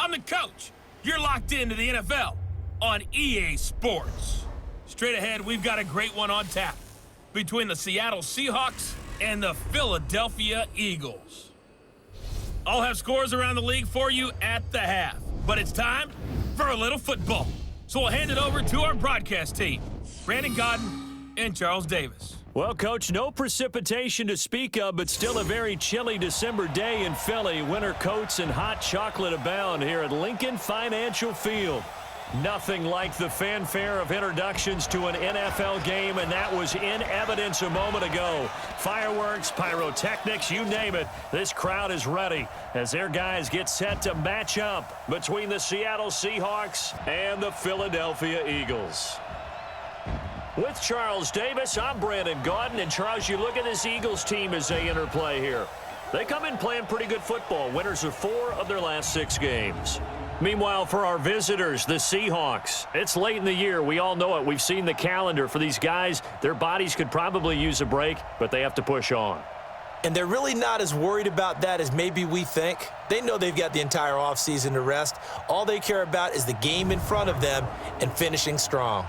I'm the coach. You're locked into the NFL on EA Sports. Straight ahead, we've got a great one on tap between the Seattle Seahawks and the Philadelphia Eagles. I'll have scores around the league for you at the half, but it's time for a little football. So we'll hand it over to our broadcast team, Brandon Godden and Charles Davis. Well, Coach, no precipitation to speak of, but still a very chilly December day in Philly. Winter coats and hot chocolate abound here at Lincoln Financial Field. Nothing like the fanfare of introductions to an NFL game, and that was in evidence a moment ago. Fireworks, pyrotechnics, you name it. This crowd is ready as their guys get set to match up between the Seattle Seahawks and the Philadelphia Eagles. With Charles Davis, I'm Brandon Godden. And Charles, you look at this Eagles team as they interplay here. They come in playing pretty good football. Winners of 4 of their last 6 games. Meanwhile, for our visitors, the Seahawks, it's late in the year. We all know it. We've seen the calendar for these guys. Their bodies could probably use a break, but they have to push on. And they're really not as worried about that as maybe we think. They know they've got the entire offseason to rest. All they care about is the game in front of them and finishing strong.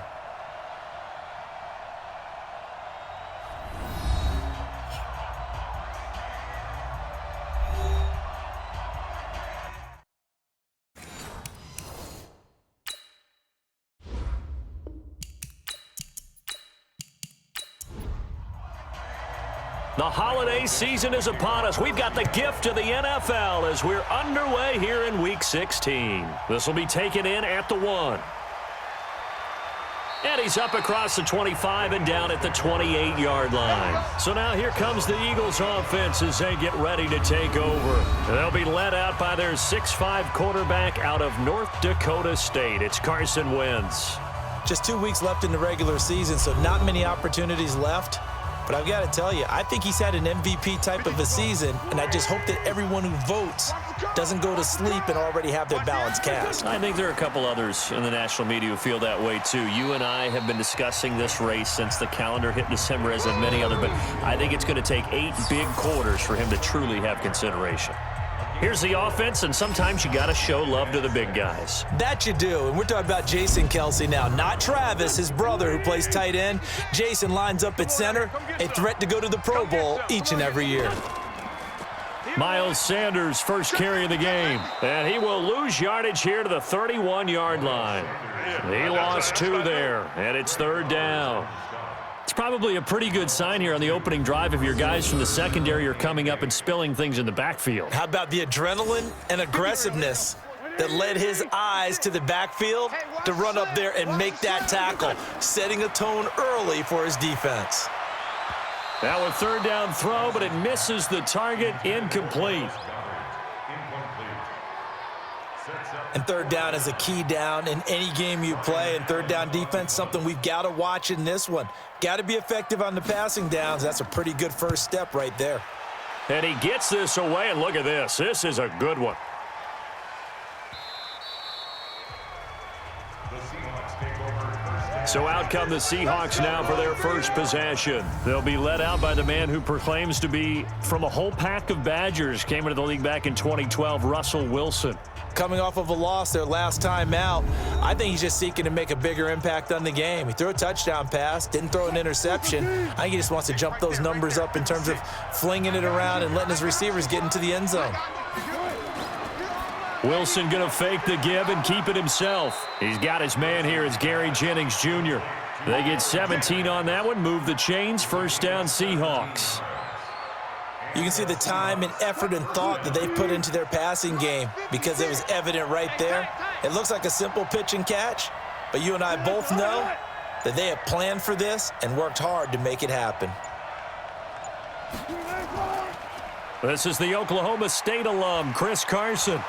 The holiday season is upon us. We've got the gift of the NFL as we're underway here in Week 16. This will be taken in at the 1. And he's up across the 25 and down at the 28-yard line. So now here comes the Eagles offense as they get ready to take over. They'll be led out by their 6'5 quarterback out of North Dakota State. It's Carson Wentz. Just 2 weeks left in the regular season, so not many opportunities left. But I've got to tell you, I think he's had an MVP type of a season, and I just hope that everyone who votes doesn't go to sleep and already have their ballots cast. I think there are a couple others in the national media who feel that way, too. You and I have been discussing this race since the calendar hit December, as have many other, but I think it's going to take 8 big quarters for him to truly have consideration. Here's the offense, and sometimes you got to show love to the big guys. That you do, and we're talking about Jason Kelce now, not Travis, his brother who plays tight end. Jason lines up at center, a threat to go to the Pro Bowl each and every year. Miles Sanders, first carry of the game, and he will lose yardage here to the 31-yard line. He lost 2 there, and it's 3rd down. It's probably a pretty good sign here on the opening drive if your guys from the secondary are coming up and spilling things in the backfield. How about the adrenaline and aggressiveness that led his eyes to the backfield to run up there and make that tackle, setting a tone early for his defense. Now a 3rd down throw, but it misses the target, incomplete. And 3rd down is a key down in any game you play, and 3rd down defense, something we've got to watch in this one. Got to be effective on the passing downs. That's a pretty good first step right there. And he gets this away, and look at this. This is a good one. So out come the Seahawks now for their first possession. They'll be led out by the man who proclaims to be from a whole pack of Badgers. Came into the league back in 2012, Russell Wilson. Coming off of a loss their last time out, I think he's just seeking to make a bigger impact on the game. He threw a touchdown pass, didn't throw an interception. I think he just wants to jump those numbers up in terms of flinging it around and letting his receivers get into the end zone. Wilson going to fake the give and keep it himself. He's got his man here. It's Gary Jennings Jr. They get 17 on that one. Move the chains. First down, Seahawks. You can see the time and effort and thought that they put into their passing game because it was evident right there. It looks like a simple pitch and catch, but you and I both know that they have planned for this and worked hard to make it happen. This is the Oklahoma State alum, Chris Carson.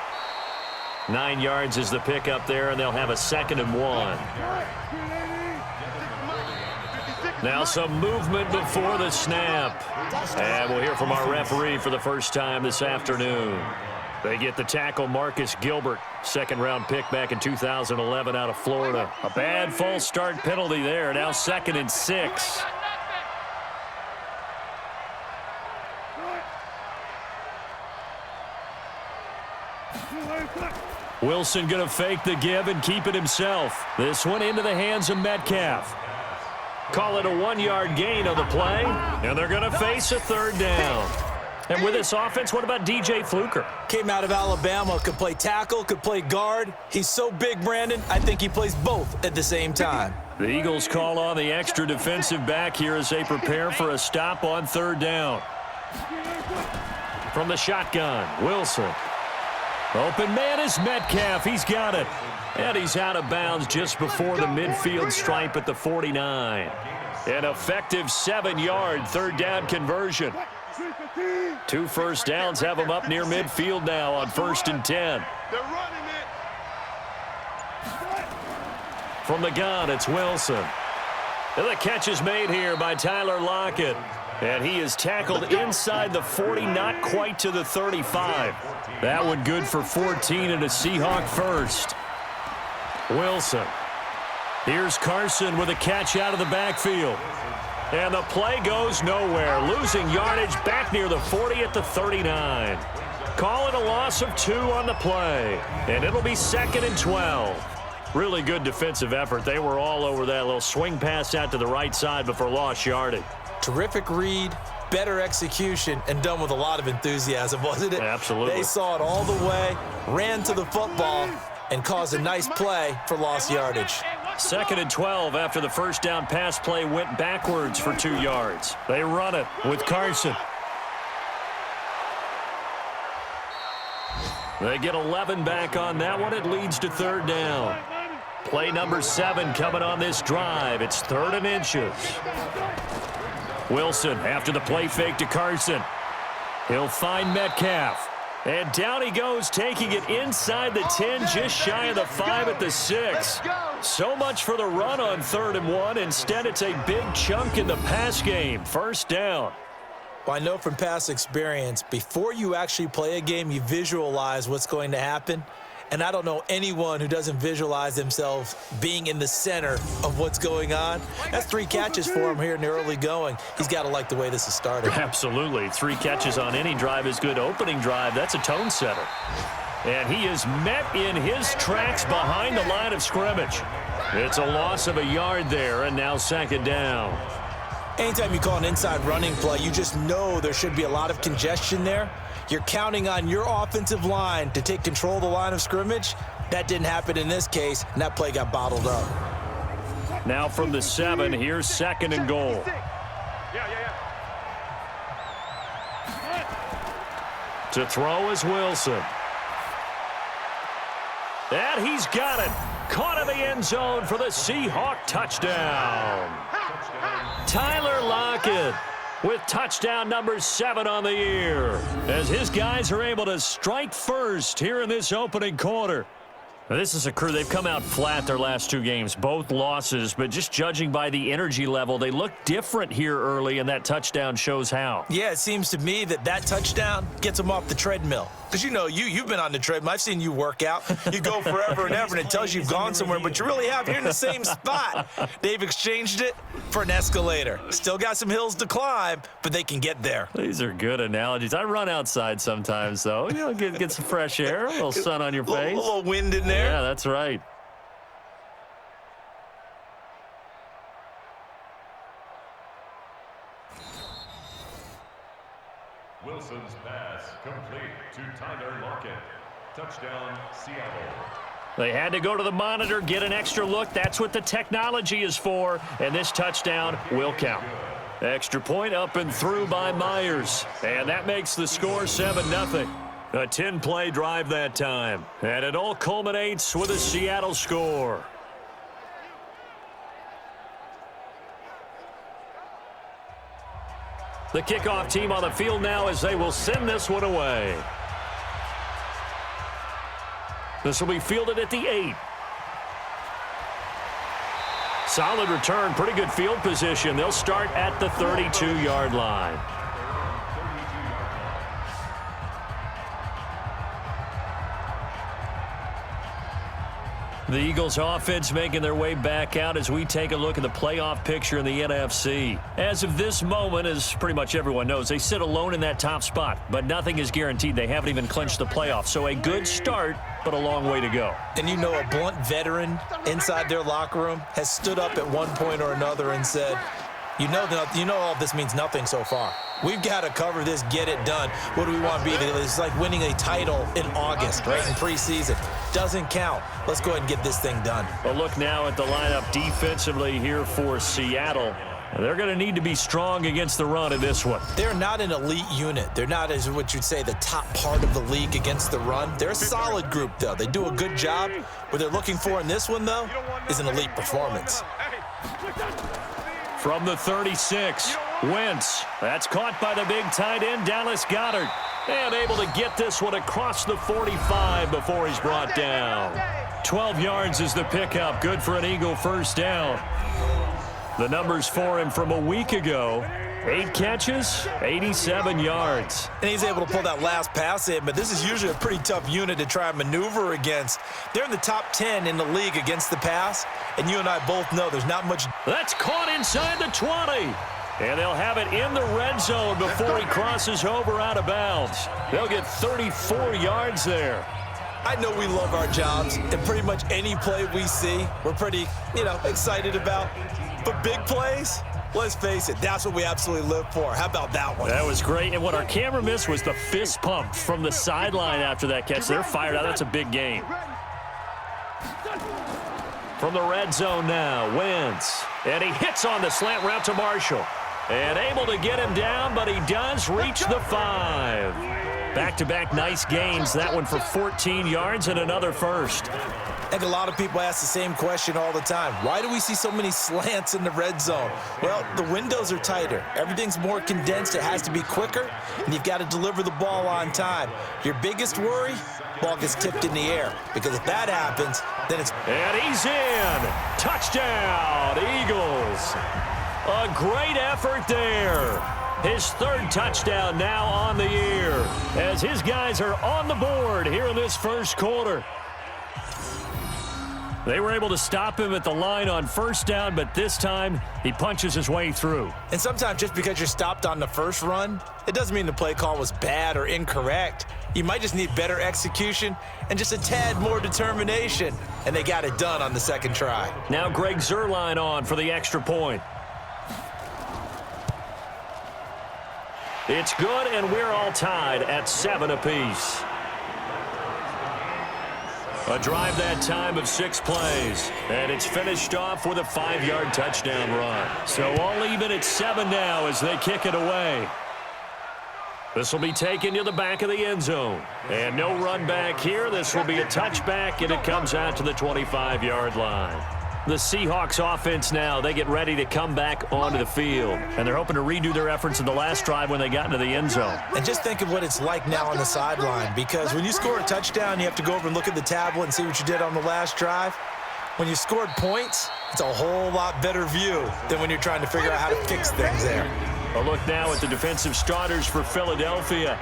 9 yards is the pick up there, and they'll have a 2nd and 1. Now some movement before the snap. And we'll hear from our referee for the first time this afternoon. They get the tackle, Marcus Gilbert, 2nd-round pick back in 2011 out of Florida. A bad false start penalty there. Now 2nd and 6. Wilson going to fake the give and keep it himself. This one into the hands of Metcalf. Call it a 1-yard gain on the play, and they're going to face a third down. And with this offense, what about DJ Fluker? Came out of Alabama, could play tackle, could play guard. He's so big, Brandon, I think he plays both at the same time. The Eagles call on the extra defensive back here as they prepare for a stop on third down. From the shotgun, Wilson. Open man is Metcalf. He's got it. And he's out of bounds just before the midfield stripe at the 49. An effective 7-yard third down conversion. 2 first downs have him up near midfield now on 1st and 10. They're running it. From the gun, it's Wilson. And the catch is made here by Tyler Lockett. And he is tackled inside the 40, not quite to the 35. That one good for 14 and a Seahawk first. Wilson. Here's Carson with a catch out of the backfield. And the play goes nowhere. Losing yardage back near the 40 at the 39. Call it a loss of 2 on the play. And it'll be 2nd and 12. Really good defensive effort. They were all over that little swing pass out to the right side before lost yardage. Terrific read, better execution, and done with a lot of enthusiasm, wasn't it? Absolutely. They saw it all the way, ran to the football, and caused a nice play for lost yardage. 2nd and 12 after the first down pass play went backwards for 2 yards. They run it with Carson. They get 11 back on that one. It leads to third down. Play number 7 coming on this drive. It's 3rd and inches. Wilson after the play fake to Carson. He'll find Metcalf. And down he goes, taking it inside the 10, just shy of the 5 at the 6. So much for the run on 3rd and 1. Instead, it's a big chunk in the pass game. First down. Well, I know from past experience, before you actually play a game, you visualize what's going to happen. And I don't know anyone who doesn't visualize themselves being in the center of what's going on. That's 3 catches for him here in the early going. He's got to like the way this is started. Absolutely. 3 catches on any drive is good. Opening drive, that's a tone setter. And he is met in his tracks behind the line of scrimmage. It's a loss of a yard there, and now 2nd down. Anytime you call an inside running play, you just know there should be a lot of congestion there. You're counting on your offensive line to take control of the line of scrimmage. That didn't happen in this case, and that play got bottled up. Now from the 7, here's 2nd and goal. To throw is Wilson. And he's got it. Caught in the end zone for the Seahawk touchdown. Tyler Lockett with touchdown number 7 on the year, as his guys are able to strike first here in this opening quarter. Now, this is a crew, they've come out flat their last 2 games, both losses, but just judging by the energy level, they look different here early, and that touchdown shows how. Yeah, it seems to me that touchdown gets them off the treadmill. Because, you know, you've been on the treadmill. I've seen you work out. You go forever and ever, and it tells you you've gone somewhere, but you really have. You're in the same spot. They've exchanged it for an escalator. Still got some hills to climb, but they can get there. These are good analogies. I run outside sometimes, though. You know, get some fresh air, a little sun on your face. A little wind in there. Yeah, that's right. Wilson's pass complete to Tyler Lockett. Touchdown, Seattle. They had to go to the monitor, get an extra look. That's what the technology is for. And this touchdown will count. Extra point up and through by Myers. And that makes the score 7-0. A 10-play drive that time. And it all culminates with a Seattle score. The kickoff team on the field now as they will send this one away. This will be fielded at the 8. Solid return, pretty good field position. They'll start at the 32-yard line. The Eagles offense making their way back out as we take a look at the playoff picture in the NFC. As of this moment, as pretty much everyone knows, they sit alone in that top spot, but nothing is guaranteed. They haven't even clinched the playoffs. So a good start, but a long way to go. And you know, a blunt veteran inside their locker room has stood up at one point or another and said, you know all this means nothing so far. We've got to cover this, get it done. What do we want to be? It's like winning a title in August, right, in preseason. Doesn't count. Let's go ahead and get this thing done. A look now at the lineup defensively here for Seattle. They're going to need to be strong against the run in this one. They're not an elite unit. They're not, as what you'd say, the top part of the league against the run. They're a solid group, though. They do a good job. What they're looking for in this one, though, is an elite performance. From the 36, Wentz. That's caught by the big tight end, Dallas Goedert. And able to get this one across the 45 before he's brought down. 12 yards is the pickup. Good for an Eagle first down. The numbers for him from a week ago. 8 catches, 87 yards. And he's able to pull that last pass in, but this is usually a pretty tough unit to try and maneuver against. They're in the top 10 in the league against the pass, and you and I both know there's not much. That's caught inside the 20. And they'll have it in the red zone before he crosses over out of bounds. They'll get 34 yards there. I know we love our jobs, and pretty much any play we see, we're pretty, excited about. But big plays, let's face it, that's what we absolutely live for. How about that one? That was great. And what our camera missed was the fist pump from the sideline after that catch. They're fired out. That's a big game. From the red zone now, Wentz. And he hits on the slant route to Marshall. And able to get him down, but he does reach the 5. Back-to-back nice gains. That one for 14 yards and another first. I think a lot of people ask the same question all the time. Why do we see so many slants in the red zone? Well, the windows are tighter. Everything's more condensed. It has to be quicker, and you've got to deliver the ball on time. Your biggest worry? Ball gets tipped in the air, because if that happens, then it's... And he's in. Touchdown, Eagles. A great effort there. His 3rd touchdown now on the year as his guys are on the board here in this first quarter. They were able to stop him at the line on first down, but this time he punches his way through. And sometimes just because you're stopped on the first run, it doesn't mean the play call was bad or incorrect. You might just need better execution and just a tad more determination. And they got it done on the second try. Now Greg Zuerlein on for the extra point. It's good, and we're all tied at 7 apiece. A drive that time of 6 plays, and it's finished off with a 5-yard touchdown run. So all even at 7 now as they kick it away. This will be taken to the back of the end zone. And no run back here. This will be a touchback, and it comes out to the 25-yard line. The Seahawks offense now, they get ready to come back onto the field. And they're hoping to redo their efforts in the last drive when they got into the end zone. And just think of what it's like now on the sideline, because when you score a touchdown, you have to go over and look at the tablet and see what you did on the last drive. When you scored points, it's a whole lot better view than when you're trying to figure out how to fix things there. A look now at the defensive starters for Philadelphia.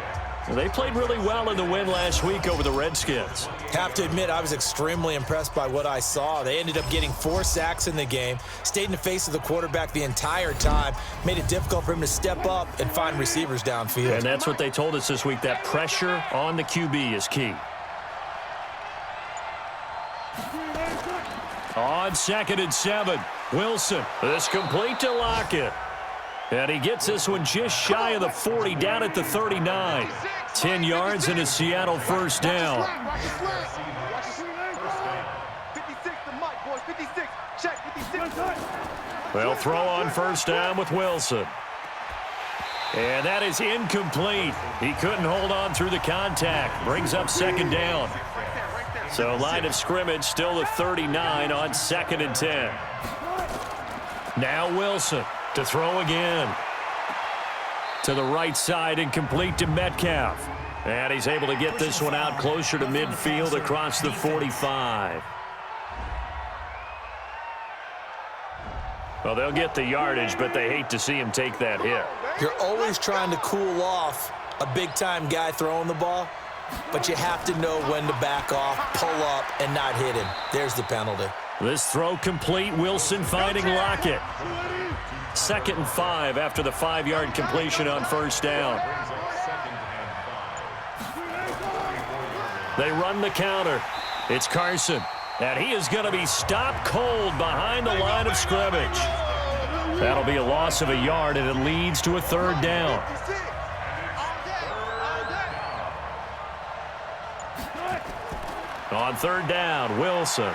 They played really well in the win last week over the Redskins. Have to admit, I was extremely impressed by what I saw. They ended up getting 4 sacks in the game, stayed in the face of the quarterback the entire time, made it difficult for him to step up and find receivers downfield. And that's what they told us this week, that pressure on the QB is key. On 2nd and 7, Wilson. This complete to Lockett. And he gets this one just shy of the 40, down at the 39. 10 yards and a Seattle first down. They'll throw on first down with Wilson. And that is incomplete. He couldn't hold on through the contact. Brings up 2nd down. So line of scrimmage still the 39 on 2nd and 10. Now Wilson to throw again. To the right side and complete to Metcalf. And he's able to get this one out closer to midfield across the 45. Well, they'll get the yardage, but they hate to see him take that hit. You're always trying to cool off a big-time guy throwing the ball. but you have to know when to back off, pull up, and not hit him. There's the penalty. This throw complete. Wilson finding Lockett. 2nd and 5 after the 5-yard completion on first down. They run the counter. It's Carson. And he is going to be stopped cold behind the line of scrimmage. That'll be a loss of a yard, and it leads to a 3rd down. On 3rd down, Wilson.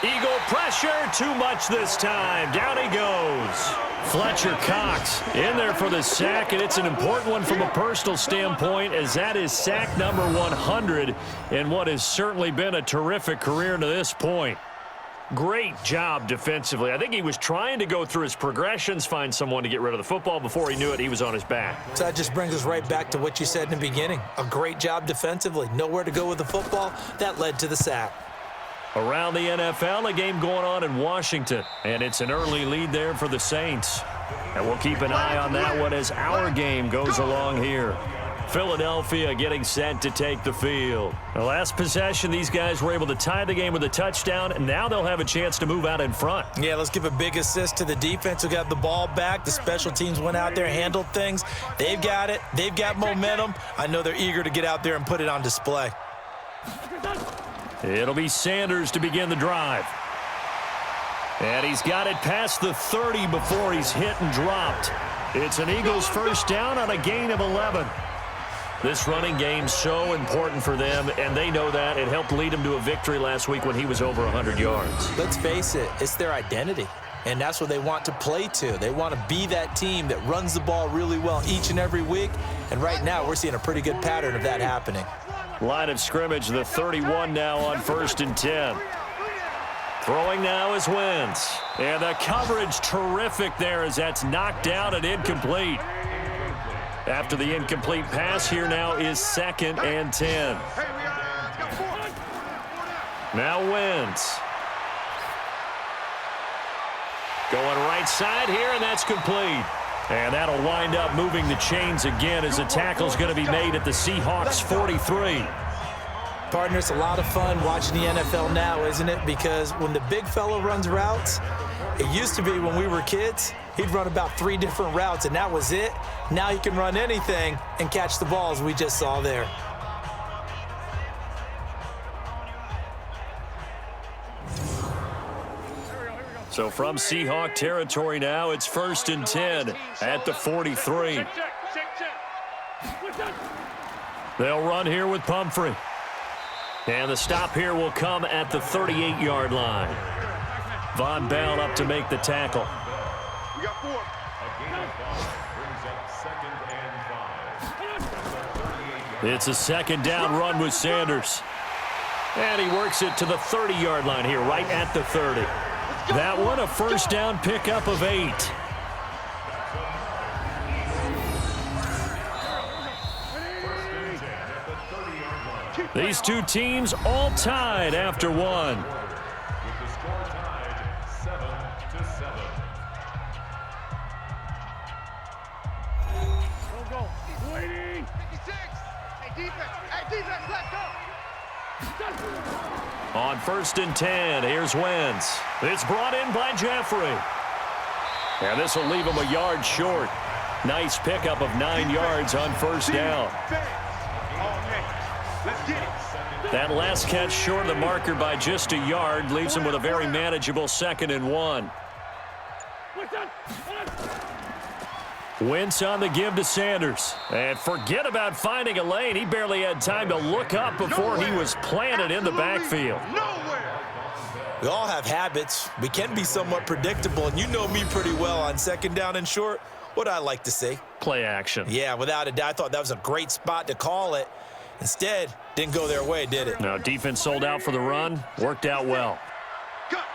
Eagle pressure, too much this time. Down he goes. Fletcher Cox in there for the sack, and it's an important one from a personal standpoint, as that is sack number 100 in what has certainly been a terrific career to this point. Great job defensively. I think he was trying to go through his progressions, find someone to get rid of the football. Before he knew it, he was on his back. So that just brings us right back to what you said in the beginning. A great job defensively. Nowhere to go with the football. That led to the sack. Around the NFL, a game going on in Washington, and it's an early lead there for the Saints. And we'll keep an eye on that one as our game goes along here. Philadelphia getting set to take the field. The last possession, these guys were able to tie the game with a touchdown, and now they'll have a chance to move out in front. Yeah, let's give a big assist to the defense who got the ball back. The special teams went out there, handled things. They've got it. They've got momentum. I know they're eager to get out there and put it on display. It'll be Sanders to begin the drive. And he's got it past the 30 before he's hit and dropped. It's an Eagles first down on a gain of 11. This running game's so important for them, and they know that. It helped lead them to a victory last week when he was over 100 yards. Let's face it, it's their identity, and that's what they want to play to. They want to be that team that runs the ball really well each and every week, and right now we're seeing a pretty good pattern of that happening. Line of scrimmage, the 31 now on 1st and 10. Throwing now is Wentz. And the coverage terrific there as that's knocked down and incomplete. After the incomplete pass, here now is 2nd and 10. Now Wentz. Going right side here, and that's complete. And that'll wind up moving the chains again as the tackle's going to be made at the Seahawks 43. Partner, it's a lot of fun watching the NFL now, isn't it? Because when the big fella runs routes, it used to be when we were kids, he'd run about 3 different routes, and that was it. Now he can run anything and catch the balls we just saw there. So from Seahawk territory now, it's 1st and 10 at the 43. They'll run here with Pumphrey. And the stop here will come at the 38-yard line. Von Bell up to make the tackle. We got 4. A gain of 5 brings up 2nd and 5. It's a 2nd down run with Sanders. And he works it to the 30-yard line here, right at the 30. That one, a first down pickup of 8. These two teams all tied after one. With the score tied 7-7. Go. Waiting. 56. Hey, defense, let's go. On 1st and 10, here's Wentz. It's brought in by Jeffrey. And this will leave him a yard short. Nice pickup of 9 yards on first down. That last catch short of the marker by just a yard leaves him with a very manageable 2nd and 1. Wentz on the give to Sanders. And forget about finding a lane. He barely had time to look up before he was planted in the backfield. We all have habits. We can be somewhat predictable, and you know me pretty well on 2nd down and short. What I like to see. Play action. Yeah, without a doubt, I thought that was a great spot to call it. Instead, didn't go their way, did it? No, defense sold out for the run. Worked out well. Cut.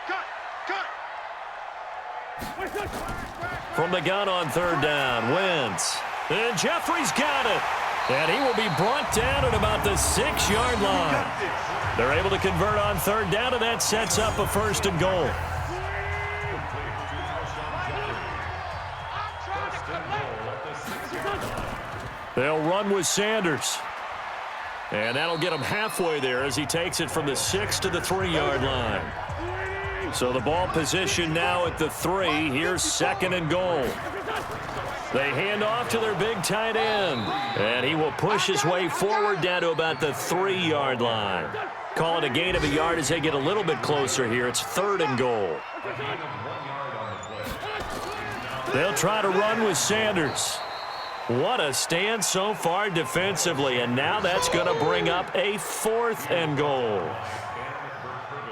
From the gun on 3rd down, Wentz. And Jeffrey's got it. And he will be brought down at about the 6-yard line. They're able to convert on 3rd down, and that sets up a 1st and goal. They'll run with Sanders. And that'll get him halfway there as he takes it from the 6 to the 3-yard line. So the ball position now at the 3. Here's 2nd and goal. They hand off to their big tight end. And he will push his way forward down to about the 3-yard line. Call it a gain of a yard as they get a little bit closer here. It's 3rd and goal. They'll try to run with Sanders. What a stand so far defensively, and now that's going to bring up a 4th and goal.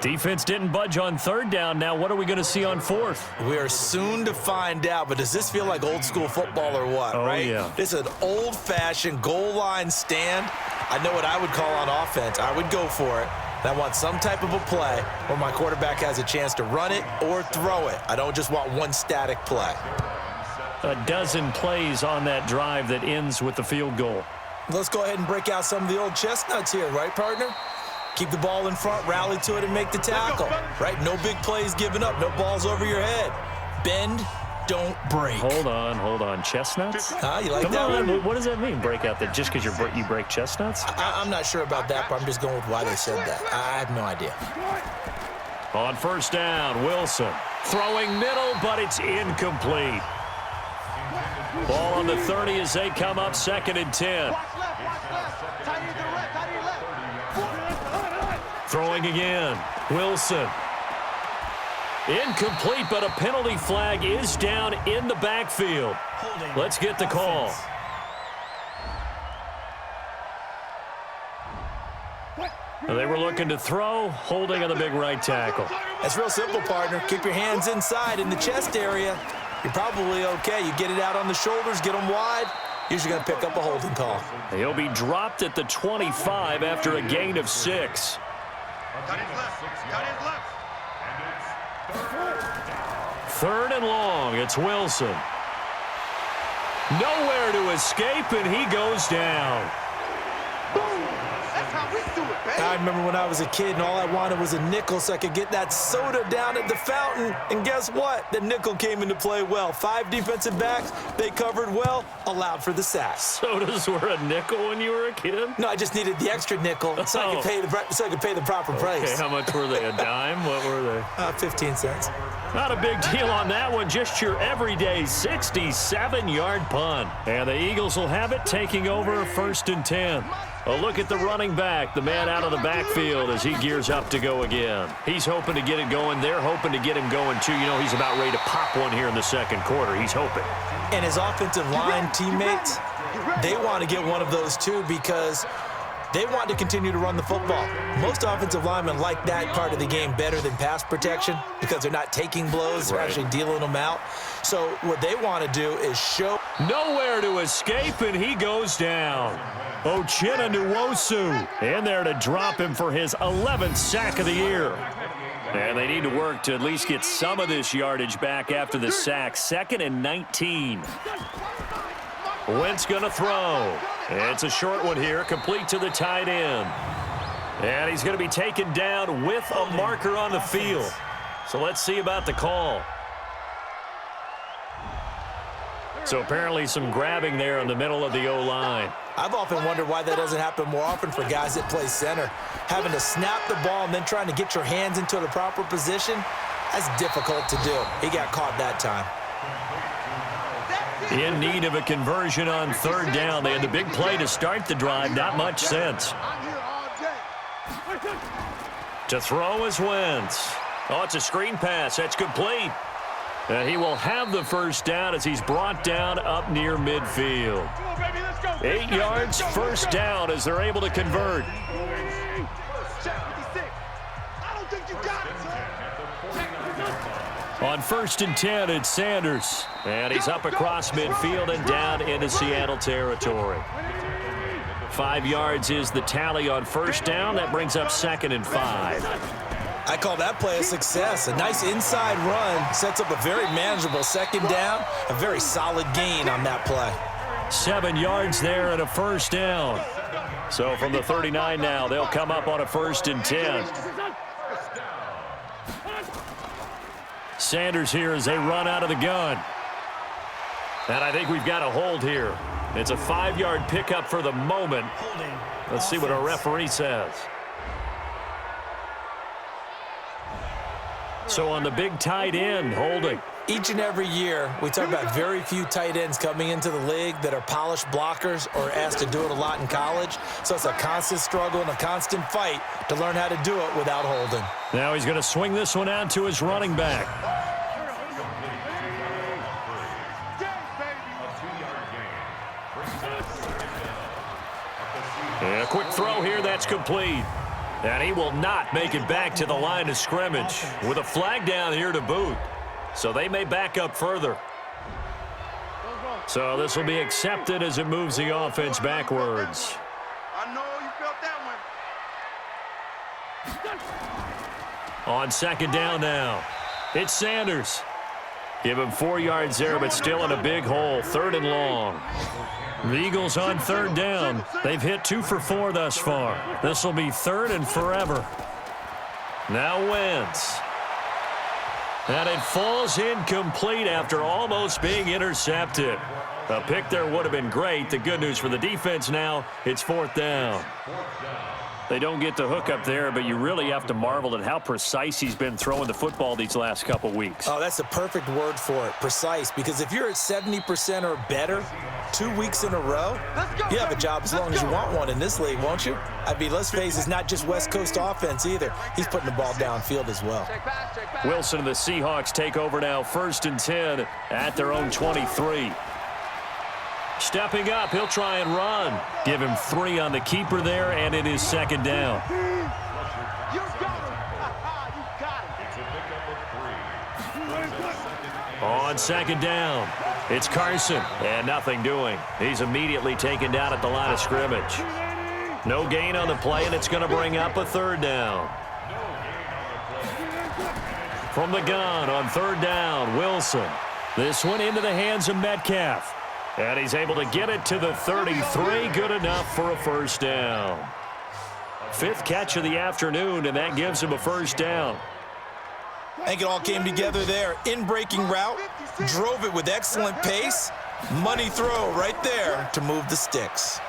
Defense didn't budge on 3rd down. Now what are we going to see on 4th? We are soon to find out, but does this feel like old school football or what, right? Yeah. This is an old-fashioned goal line stand. I know what I would call on offense. I would go for it. And I want some type of a play where my quarterback has a chance to run it or throw it. I don't just want one static play. A dozen plays on that drive that ends with the field goal. Let's go ahead and break out some of the old chestnuts here, right, partner? Keep the ball in front, rally to it, and make the tackle, right? No big plays given up, no balls over your head. Bend, don't break. Hold on. Chestnuts? You like Come that on. one? What does that mean, break out? That just because you break chestnuts? I'm not sure about that, but I'm just going with why they said that. I have no idea. On 1st down, Wilson throwing middle, but it's incomplete. Ball on the 30 as they come up 2nd and 10. Throwing again. Wilson. Incomplete, but a penalty flag is down in the backfield. Let's get the call. They were looking to throw, holding on the big right tackle. That's real simple, partner. Keep your hands inside in the chest area. You're probably okay. You get it out on the shoulders, get them wide. Usually going to pick up a holding call. He'll be dropped at the 25 after a gain of 6. Got his left. 3rd and long. It's Wilson. Nowhere to escape, and he goes down. That's how we do it, baby. I remember when I was a kid and all I wanted was a nickel so I could get that soda down at the fountain. And guess what? The nickel came into play well. 5 defensive backs, they covered well, allowed for the sack. Sodas were a nickel when you were a kid? No, I just needed the extra nickel so I could pay the proper price. Okay, how much were they? A dime? What were they? 15 cents. Not a big deal on that one. Just your everyday 67-yard punt. And the Eagles will have it, taking over 1st and 10. A look at the running back, the man out of the backfield as he gears up to go again. He's hoping to get it going. They're hoping to get him going, too. You know, he's about ready to pop one here in the 2nd quarter. He's hoping. And his offensive line teammates, they want to get one of those, too, because they want to continue to run the football. Most offensive linemen like that part of the game better than pass protection because they're not taking blows, they're actually dealing them out. So what they want to do is show. Nowhere to escape, and he goes down. Uchenna Nwosu in there to drop him for his 11th sack of the year. And they need to work to at least get some of this yardage back after the sack. 2nd and 19. Wentz gonna throw. It's a short one here, complete to the tight end. And he's going to be taken down with a marker on the field. So let's see about the call. So apparently some grabbing there in the middle of the O-line. I've often wondered why that doesn't happen more often for guys that play center. Having to snap the ball and then trying to get your hands into the proper position, that's difficult to do. He got caught that time. In need of a conversion on 3rd down. They had the big play to start the drive. Not much sense. To throw is Wentz. Oh, it's a screen pass. That's complete. And he will have the 1st down as he's brought down up near midfield. 8 yards, 1st down as they're able to convert. On 1st and 10, it's Sanders. And he's up across midfield and down into Seattle territory. 5 yards is the tally on 1st down. That brings up 2nd and 5. I call that play a success. A nice inside run sets up a very manageable 2nd down. A very solid gain on that play. 7 yards there and a 1st down. So from the 39 now, they'll come up on a 1st and 10. Sanders here as they run out of the gun. And I think we've got a hold here. It's a 5-yard pickup for the moment. Let's see what our referee says. So on the big tight end, holding. Each and every year, we talk about very few tight ends coming into the league that are polished blockers or asked to do it a lot in college. So it's a constant struggle and a constant fight to learn how to do it without holding. Now he's going to swing this one out to his running back. And a quick throw here, that's complete. And he will not make it back to the line of scrimmage with a flag down here to boot. So they may back up further. So this will be accepted as it moves the offense backwards. I know you felt that one. On second down now, it's Sanders. Give him 4 yards there, but still in a big hole, 3rd and long. The Eagles on 3rd down. They've hit 2 for 4 thus far. This will be 3rd and forever. Now Wentz. And it falls incomplete after almost being intercepted. A pick there would have been great. The good news for the defense now, it's 4th down. They don't get the hook up there, but you really have to marvel at how precise he's been throwing the football these last couple weeks. Oh, that's the perfect word for it, precise. Because if you're at 70% or better 2 weeks in a row, you have a job as long as you want one in this league, won't you? I mean, let's face it, it's not just West Coast offense either. He's putting the ball downfield as well. Wilson and the Seahawks take over now, 1st and 10 at their own 23. Stepping up, he'll try and run. Give him 3 on the keeper there, and it is 2nd down. On 2nd down, it's Carson, and nothing doing. He's immediately taken down at the line of scrimmage. No gain on the play, and it's going to bring up a 3rd down. From the gun on 3rd down, Wilson. This one into the hands of Metcalf. And he's able to get it to the 33. Good enough for a 1st down. 5th catch of the afternoon, and that gives him a 1st down. I think it all came together there. In-breaking route, drove it with excellent pace. Money throw right there to move the sticks.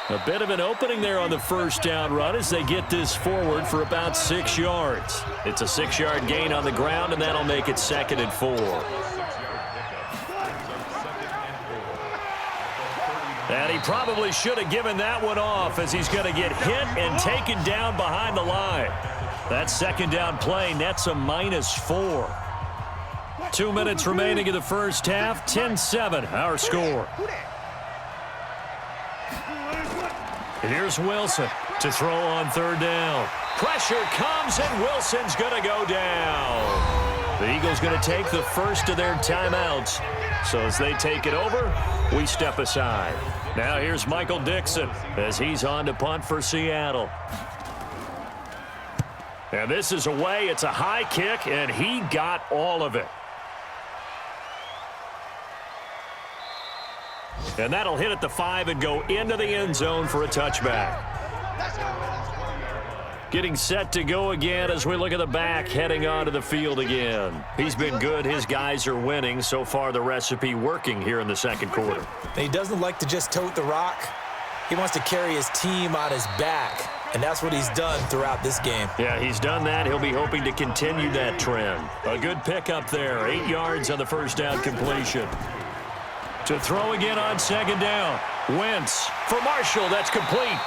A bit of an opening there on the 1st down run as they get this forward for about 6 yards. It's a 6-yard gain on the ground, and that'll make it 2nd and 4. And he probably should have given that one off as he's going to get hit and taken down behind the line. That 2nd down play nets a -4. 2 minutes remaining in the first half. 10-7, our score. And here's Wilson to throw on 3rd down. Pressure comes, and Wilson's going to go down. The Eagles going to take the first of their timeouts. So as they take it over, we step aside. Now here's Michael Dixon as he's on to punt for Seattle. And this is away. It's a high kick, and he got all of it. And that'll hit at the 5 and go into the end zone for a touchback. Getting set to go again as we look at the back heading onto the field again. He's been good. His guys are winning. So far, the recipe working here in the 2nd quarter. He doesn't like to just tote the rock. He wants to carry his team on his back, and that's what he's done throughout this game. Yeah, he's done that. He'll be hoping to continue that trend. A good pickup there. 8 yards on the 1st down completion. To throw again on 2nd down. Wentz for Marshall. That's complete.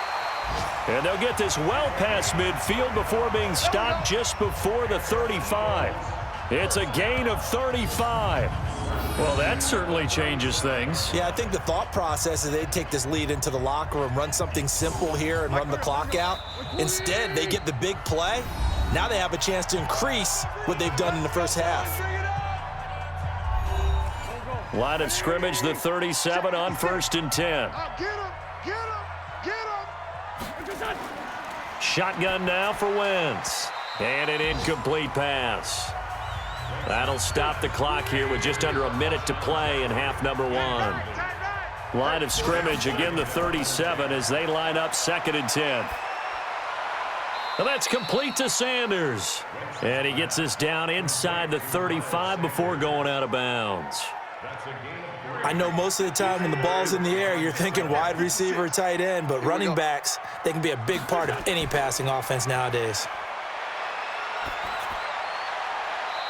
And they'll get this well past midfield before being stopped just before the 35. It's a gain of 35. Well, that certainly changes things. Yeah, I think the thought process is they'd take this lead into the locker room, run something simple here and run the clock out. Instead, they get the big play. Now they have a chance to increase what they've done in the first half. Line of scrimmage, the 37 on 1st and 10. Shotgun now for Wentz. And an incomplete pass. That'll stop the clock here with just under a minute to play in half number 1. Line of scrimmage, again the 37 as they line up 2nd and 10. And that's complete to Sanders. And he gets this down inside the 35 before going out of bounds. I know most of the time when the ball's in the air, you're thinking wide receiver, tight end, but running backs, they can be a big part of any passing offense nowadays.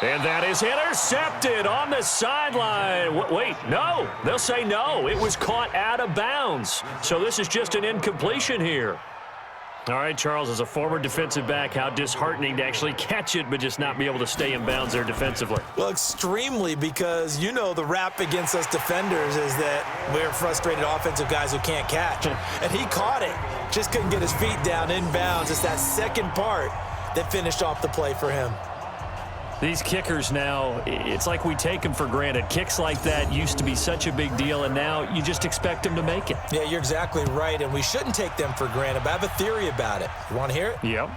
And that is intercepted on the sideline. Wait, no. They'll say no. It was caught out of bounds. So this is just an incompletion here. All right, Charles, as a former defensive back, how disheartening to actually catch it but just not be able to stay in bounds there defensively. Well, extremely, because you know the rap against us defenders is that we're frustrated offensive guys who can't catch. And he caught it. Just couldn't get his feet down in bounds. It's that second part that finished off the play for him. These kickers now, it's like we take them for granted. Kicks like that used to be such a big deal, and now you just expect them to make it. Yeah, you're exactly right, and we shouldn't take them for granted, but I have a theory about it. You want to hear it? Yep.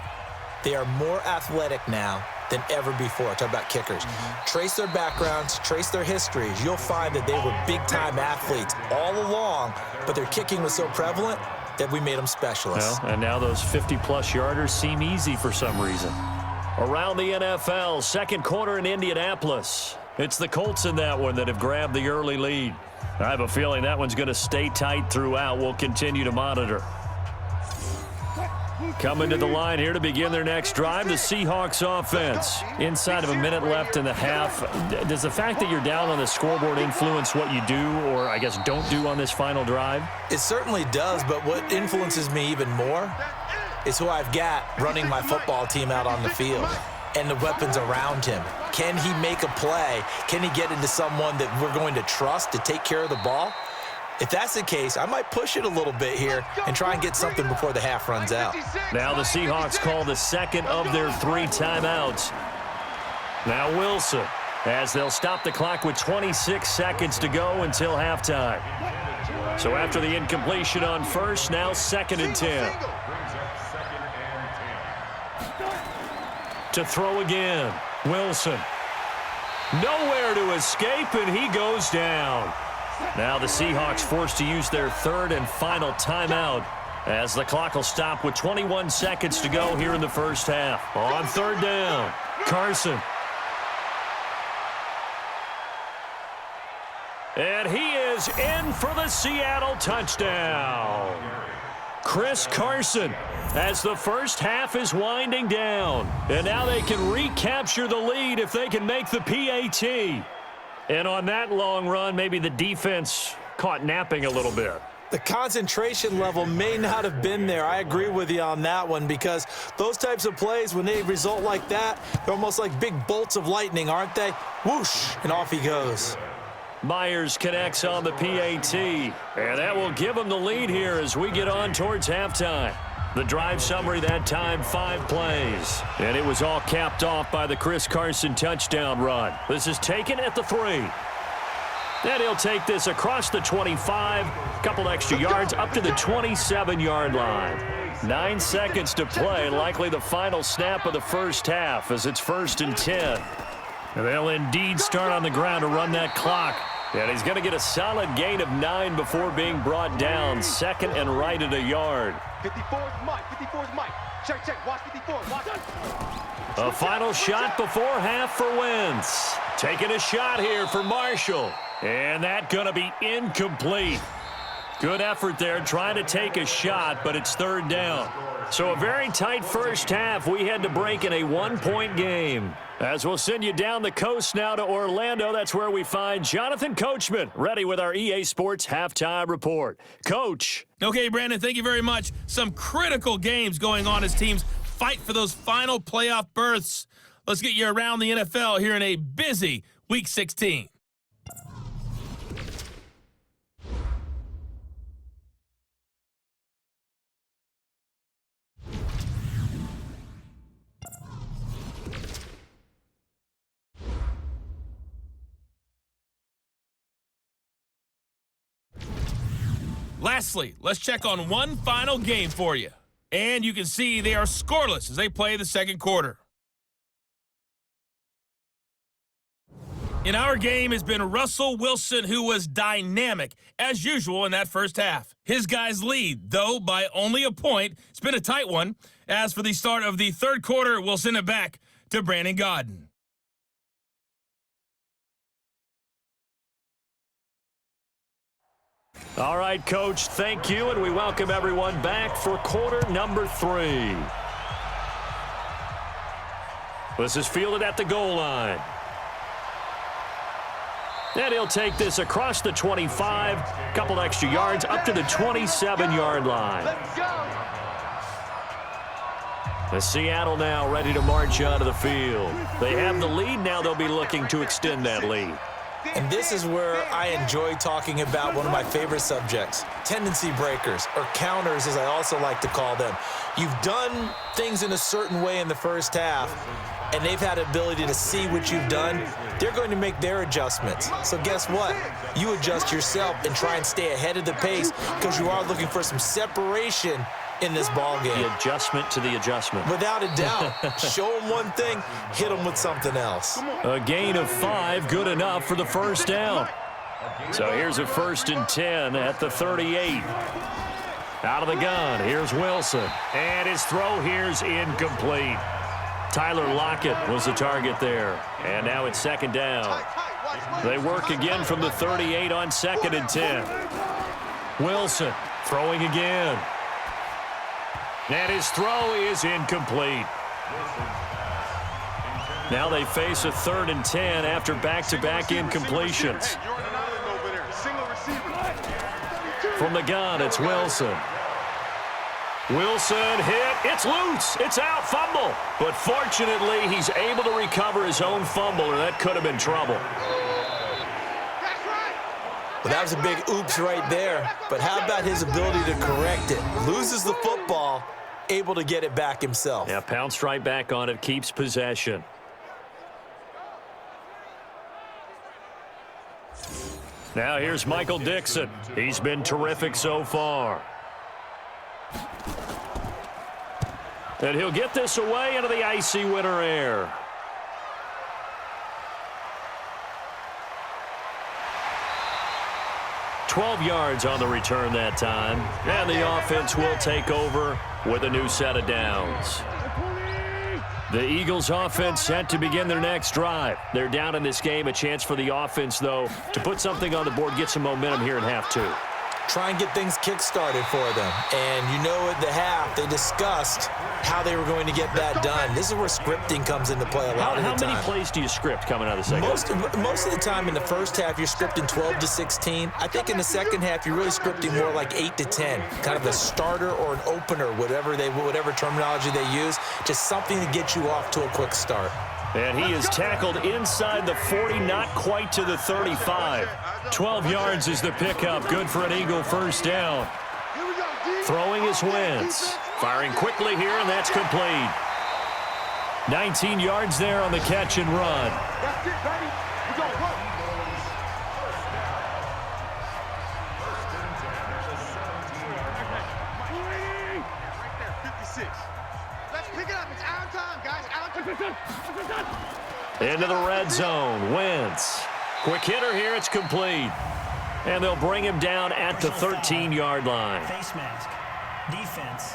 They are more athletic now than ever before. Talk about kickers. Trace their backgrounds, trace their histories. You'll find that they were big-time athletes all along, but their kicking was so prevalent that we made them specialists. Well, and now those 50-plus yarders seem easy for some reason. Around the NFL, second quarter in Indianapolis. It's the Colts in that one that have grabbed the early lead. I have a feeling that one's going to stay tight throughout. We'll continue to monitor. Coming to the line here to begin their next drive, the Seahawks offense. Inside of a minute left in the half. Does the fact that you're down on the scoreboard influence what you do, or I guess don't do on this final drive? It certainly does, but what influences me even more is who I've got running my football team out on the field and the weapons around him. Can he make a play? Can he get into someone that we're going to trust to take care of the ball? If that's the case, I might push it a little bit here and try and get something before the half runs out. Now the Seahawks call the second of their 3 timeouts. Now Wilson, as they'll stop the clock with 26 seconds to go until halftime. So after the incompletion on first, now 2nd and 10. To throw again, Wilson. Nowhere to escape, and he goes down. Now the Seahawks forced to use their 3rd and final timeout as the clock will stop with 21 seconds to go here in the first half. On 3rd down, Carson. And he is in for the Seattle touchdown. Chris Carson, as the first half is winding down. And now they can recapture the lead if they can make the PAT. And on that long run, maybe the defense caught napping a little bit. The concentration level may not have been there. I agree with you on that one, because those types of plays, when they result like that, they're almost like big bolts of lightning, aren't they? Whoosh, and off he goes. Myers connects on the PAT, and that will give them the lead here as we get on towards halftime. The drive summary that time, 5 plays. And it was all capped off by the Chris Carson touchdown run. This is taken at the 3. Then he'll take this across the 25, couple extra yards up to the 27-yard line. 9 seconds to play, likely the final snap of the first half as it's 1st and 10. And they'll indeed start on the ground to run that clock. And he's going to get a solid gain of 9 before being brought down. 2nd and right at a yard. 54 is Mike. 54 is Mike. Check. Watch 54. Watch. A final shot before half for Wentz. Taking a shot here for Marshall. And that going to be incomplete. Good effort there trying to take a shot, but it's 3rd down. So a very tight first half. We had to break in a 1-point game. As we'll send you down the coast now to Orlando, that's where we find Jonathan Coachman, ready with our EA Sports Halftime Report. Coach. Okay, Brandon, thank you very much. Some critical games going on as teams fight for those final playoff berths. Let's get you around the NFL here in a busy Week 16. Lastly, let's check on one final game for you. And you can see they are scoreless as they play the second quarter. In our game has been Russell Wilson, who was dynamic, as usual, in that first half. His guys lead, though, by only a point. It's been a tight one. As for the start of the third quarter, we'll send it back to Brandon Godden. All right, Coach, thank you, and we welcome everyone back for quarter number 3. This is fielded at the goal line. And he'll take this across the 25, couple extra yards, up to the 27-yard line. The Seattle now ready to march onto the field. They have the lead. Now they'll be looking to extend that lead. And this is where I enjoy talking about one of my favorite subjects, tendency breakers, or counters as I also like to call them. You've done things in a certain way in the first half, and they've had the ability to see what you've done. They're going to make their adjustments. So guess what? You adjust yourself and try and stay ahead of the pace because you are looking for some separation in this ball game. The adjustment to the adjustment. Without a doubt. Show them one thing, hit them with something else. A gain of 5, good enough for the first down. So here's a 1st and 10 at the 38. Out of the gun, here's Wilson. And his throw here's incomplete. Tyler Lockett was the target there. And now it's 2nd down. They work again from the 38 on 2nd and 10. Wilson throwing again. And his throw is incomplete. Now they face a 3rd and 10 after back-to-back incompletions. From the gun, it's Wilson. Wilson hit. It's loose. It's out. Fumble. But fortunately, he's able to recover his own fumble, or that could have been trouble. Well, that was a big oops right there. But how about his ability to correct it? Loses the football, able to get it back himself. Yeah, pounced right back on it, keeps possession. Now here's Michael Dixon. He's been terrific so far. And he'll get this away into the icy winter air. $12 yards on the return that time. And the offense will take over with a new set of downs. The Eagles offense set to begin their next drive. They're down in this game. A chance for the offense, though, to put something on the board, get some momentum here in half 2. Try and get things kick-started for them. And you know at the half, they discussed how they were going to get that done. This is where scripting comes into play a lot of the time. How many plays do you script coming out of the second half? Most of the time in the first half, you're scripting 12 to 16. I think in the second half, you're really scripting more like 8 to 10. Kind of a starter or an opener, whatever terminology they use. Just something to get you off to a quick start. And he is tackled inside the 40, not quite to the 35. 12 yards is the pickup. Good for an Eagle first down. Throwing is Wentz. Firing quickly here, and that's complete. 19 yards there on the catch and run. That's it, baby. We go, go. Right there, 56. Let's pick it up. It's our time, guys. Our time. Into the red zone. Wentz. Quick hitter here. It's complete. And they'll bring him down at the 13-yard line. Face mask. Defense.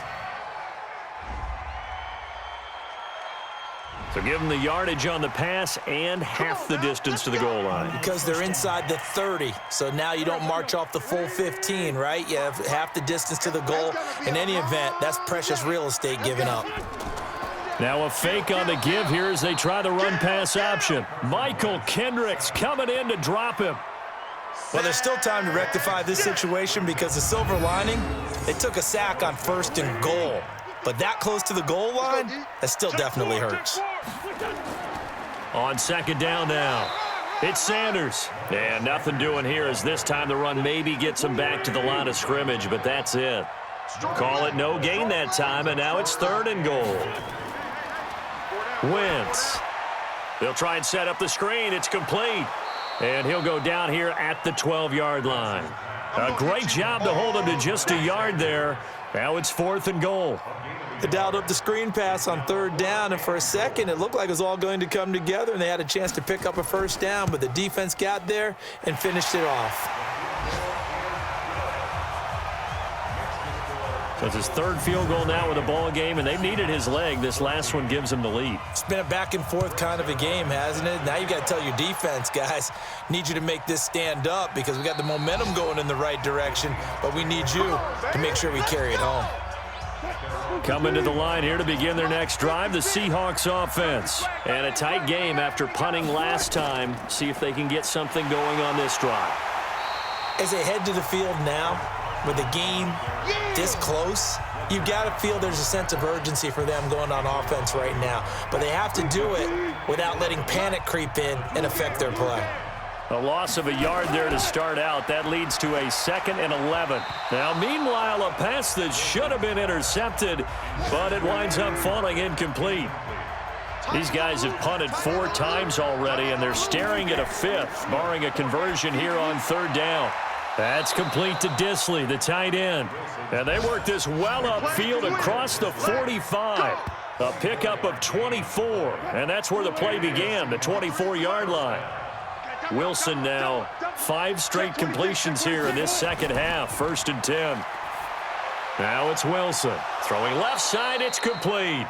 So give them the yardage on the pass and half the distance to the goal line. Because they're inside the 30, so now you don't march off the full 15, right? You have half the distance to the goal. In any event, that's precious real estate given up. Now a fake on the give here as they try the run-pass option. Michael Kendricks coming in to drop him. Well, there's still time to rectify this situation because the silver lining, they took a sack on 1st and goal. But that close to the goal line, that still definitely hurts. On 2nd down now, it's Sanders. And nothing doing here as this time the run maybe gets him back to the line of scrimmage, but that's it. Call it no gain that time, and now it's 3rd and goal. Wentz. They'll try and set up the screen. It's complete. And he'll go down here at the 12-yard line. A great job to hold him to just a yard there. Now it's 4th and goal. They dialed up the screen pass on 3rd down, and for a second it looked like it was all going to come together, and they had a chance to pick up a first down, but the defense got there and finished it off. That's his third field goal now with a ball game, and they've needed his leg. This last one gives him the lead. It's been a back and forth kind of a game, hasn't it? Now you got to tell your defense, guys, need you to make this stand up because we got the momentum going in the right direction, but we need you to make sure we carry it home. Coming to the line here to begin their next drive, the Seahawks offense. And a tight game after punting last time. See if they can get something going on this drive. As they head to the field now, with the game this close, you've got to feel there's a sense of urgency for them going on offense right now. But they have to do it without letting panic creep in and affect their play. A loss of a yard there to start out. That leads to a 2nd and 11. Now, meanwhile, a pass that should have been intercepted, but it winds up falling incomplete. These guys have punted 4 times already, and they're staring at a 5th, barring a conversion here on 3rd down. That's complete to Disley, the tight end. And they work this well upfield across the 45. A pickup of 24, and that's where the play began, the 24-yard line. Wilson now 5 straight completions here in this second half. 1st and 10. Now it's Wilson. Throwing left side, it's complete.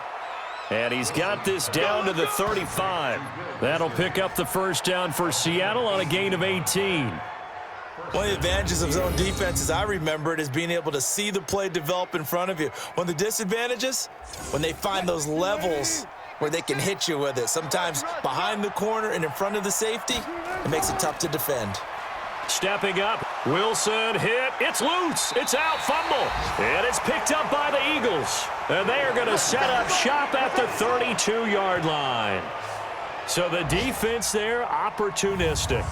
And he's got this down to the 35. That'll pick up the 1st down for Seattle on a gain of 18. One of the advantages of zone defense, as I remember it, is being able to see the play develop in front of you. One of the disadvantages, when they find those levels where they can hit you with it. Sometimes behind the corner and in front of the safety, it makes it tough to defend. Stepping up, Wilson hit. It's loose. It's out. Fumble. And it's picked up by the Eagles. And they are going to set up shop at the 32-yard line. So the defense there, opportunistic.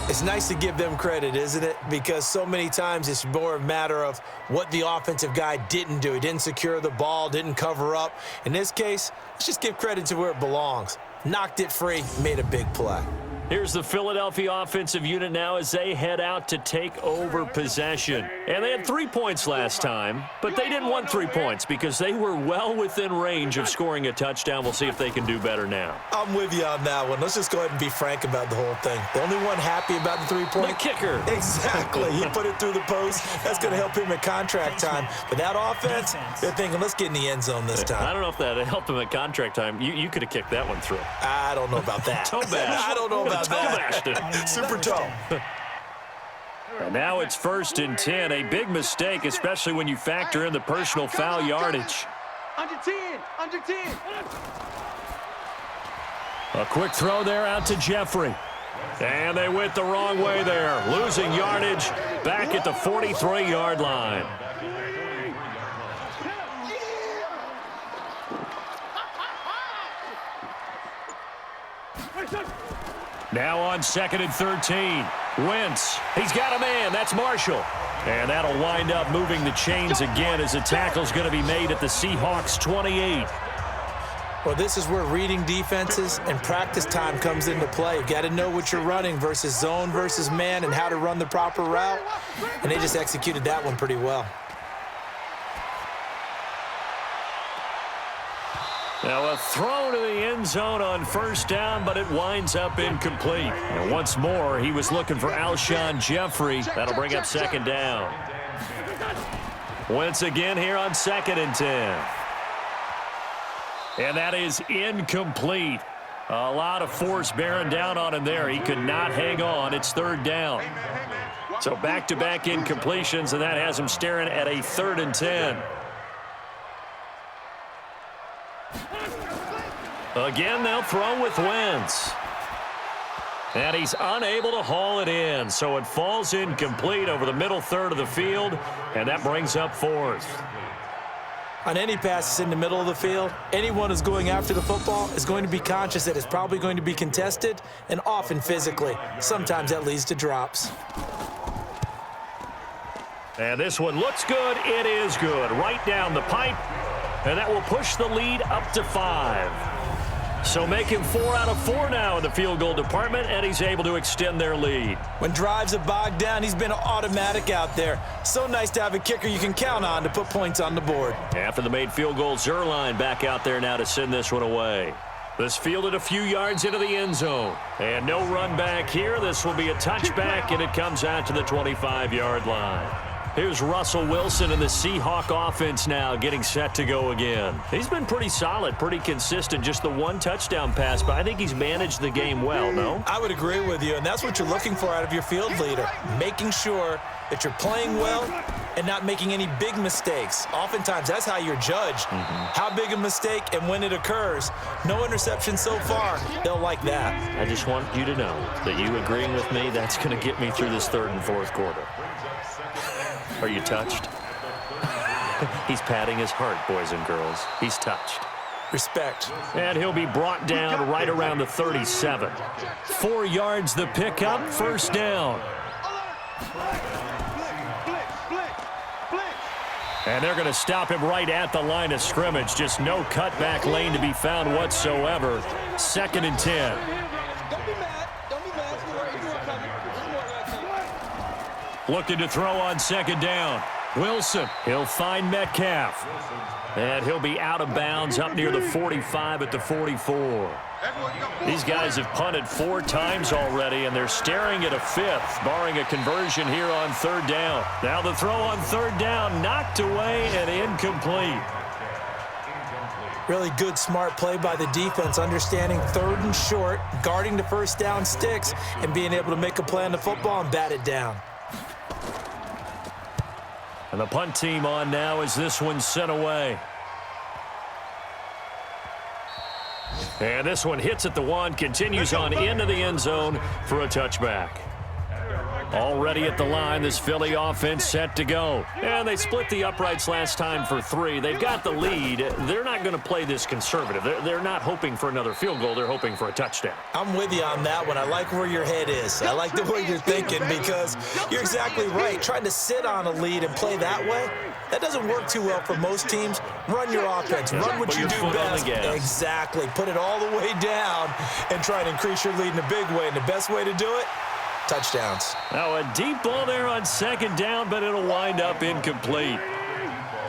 It's nice to give them credit, isn't it? Because so many times it's more a matter of what the offensive guy didn't do. He didn't secure the ball, didn't cover up. In this case, let's just give credit to where it belongs. Knocked it free, made a big play. Here's the Philadelphia offensive unit now as they head out to take over possession. And they had 3 points last time, but they didn't want 3 points because they were well within range of scoring a touchdown. We'll see if they can do better now. I'm with you on that one. Let's just go ahead and be frank about the whole thing. The only one happy about the 3-point? The kicker. Exactly. He put it through the post. That's going to help him at contract time. But that offense, they're thinking, let's get in the end zone this time. I don't know if that helped him at contract time. You could have kicked that one through. I don't know about that. Toe bash. I don't know about that. Super toe. And now it's 1st and 10. A big mistake, especially when you factor in the personal foul yardage. Under 10. Under 10. A quick throw there out to Jeffrey. And they went the wrong way there. Losing yardage back at the 43-yard line. Now on 2nd and 13. Wentz. He's got a man. That's Marshall. And that'll wind up moving the chains again as the tackle's going to be made at the Seahawks 28. Well, this is where reading defenses and practice time comes into play. You got to know what you're running versus zone versus man and how to run the proper route. And they just executed that one pretty well. Now a throw to the end zone on 1st down, but it winds up incomplete. And once more, he was looking for Alshon Jeffrey. That'll bring up 2nd down. Once again here on 2nd and 10. And that is incomplete. A lot of force bearing down on him there. He could not hang on. It's 3rd down. So back-to-back incompletions, and that has him staring at a 3rd and 10. Again, they'll throw with Wentz. And he's unable to haul it in, so it falls incomplete over the middle third of the field, and that brings up 4th. On any passes in the middle of the field, anyone who's going after the football is going to be conscious that it's probably going to be contested and often physically. Sometimes that leads to drops. And this one looks good. It is good. Right down the pipe, and that will push the lead up to 5. So making 4 out of 4 now in the field goal department, and he's able to extend their lead. When drives are bogged down, he's been automatic out there. So nice to have a kicker you can count on to put points on the board. After the made field goal, Zerline back out there now to send this one away. This fielded a few yards into the end zone. And no run back here. This will be a touchback, and it comes out to the 25-yard line. Here's Russell Wilson and the Seahawk offense now getting set to go again. He's been pretty solid, pretty consistent, just the one touchdown pass, but I think he's managed the game well, no? I would agree with you, and that's what you're looking for out of your field leader, making sure that you're playing well and not making any big mistakes. Oftentimes, that's how you're judged. How big a mistake and when it occurs. No interception so far. They'll like that. I just want you to know that you agreeing with me, that's going to get me through this third and fourth quarter. Are you touched? He's patting his heart, boys and girls. He's touched. Respect. And he'll be brought down right around the 37. 4 yards the pickup, first down. And they're going to stop him right at the line of scrimmage. Just no cutback lane to be found whatsoever. 2nd and 10. Looking to throw on 2nd down. Wilson, he'll find Metcalf. And he'll be out of bounds up near the 45 at the 44. These guys have punted 4 times already, and they're staring at a 5th, barring a conversion here on 3rd down. Now the throw on 3rd down, knocked away and incomplete. Really good, smart play by the defense, understanding 3rd and short, guarding the first down sticks, and being able to make a play on the football and bat it down. And the punt team on now as this one's sent away. And this one hits at the 1, continues on into the end zone for a touchback. Already at the line, this Philly offense set to go. And they split the uprights last time for 3. They've got the lead. They're not going to play this conservative. They're not hoping for another field goal. They're hoping for a touchdown. I'm with you on that one. I like where your head is. I like the way you're thinking because you're exactly right. Trying to sit on a lead and play that way, that doesn't work too well for most teams. Run your offense. Run what you do best. Exactly. Put it all the way down and try and increase your lead in a big way. And the best way to do it, touchdowns. Now a deep ball there on 2nd down, but it'll wind up incomplete.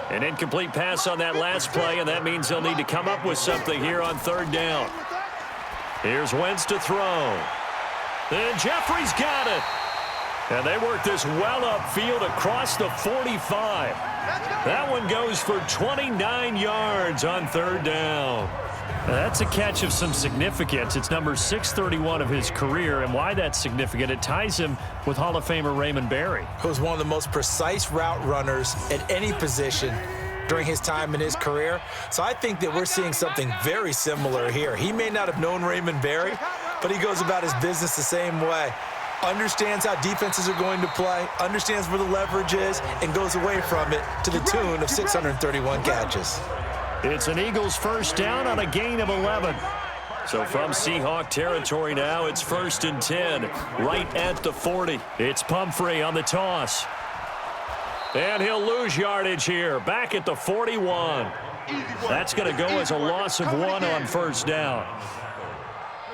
An incomplete pass on that last play, and that means they'll need to come up with something here on 3rd down. Here's Wentz to throw. And Jeffrey's got it. And they work this well upfield across the 45. That one goes for 29 yards on 3rd down. That's a catch of some significance. It's number 631 of his career, and why that's significant, it ties him with Hall of Famer Raymond Berry. Who was one of the most precise route runners at any position during his time in his career. So I think that we're seeing something very similar here. He may not have known Raymond Berry, but he goes about his business the same way. Understands how defenses are going to play, understands where the leverage is, and goes away from it to the tune of 631 catches. It's an Eagles first down on a gain of 11. So from Seahawk territory now, it's 1st and 10, right at the 40. It's Pumphrey on the toss. And he'll lose yardage here, back at the 41. That's going to go as a loss of 1 on 1st down.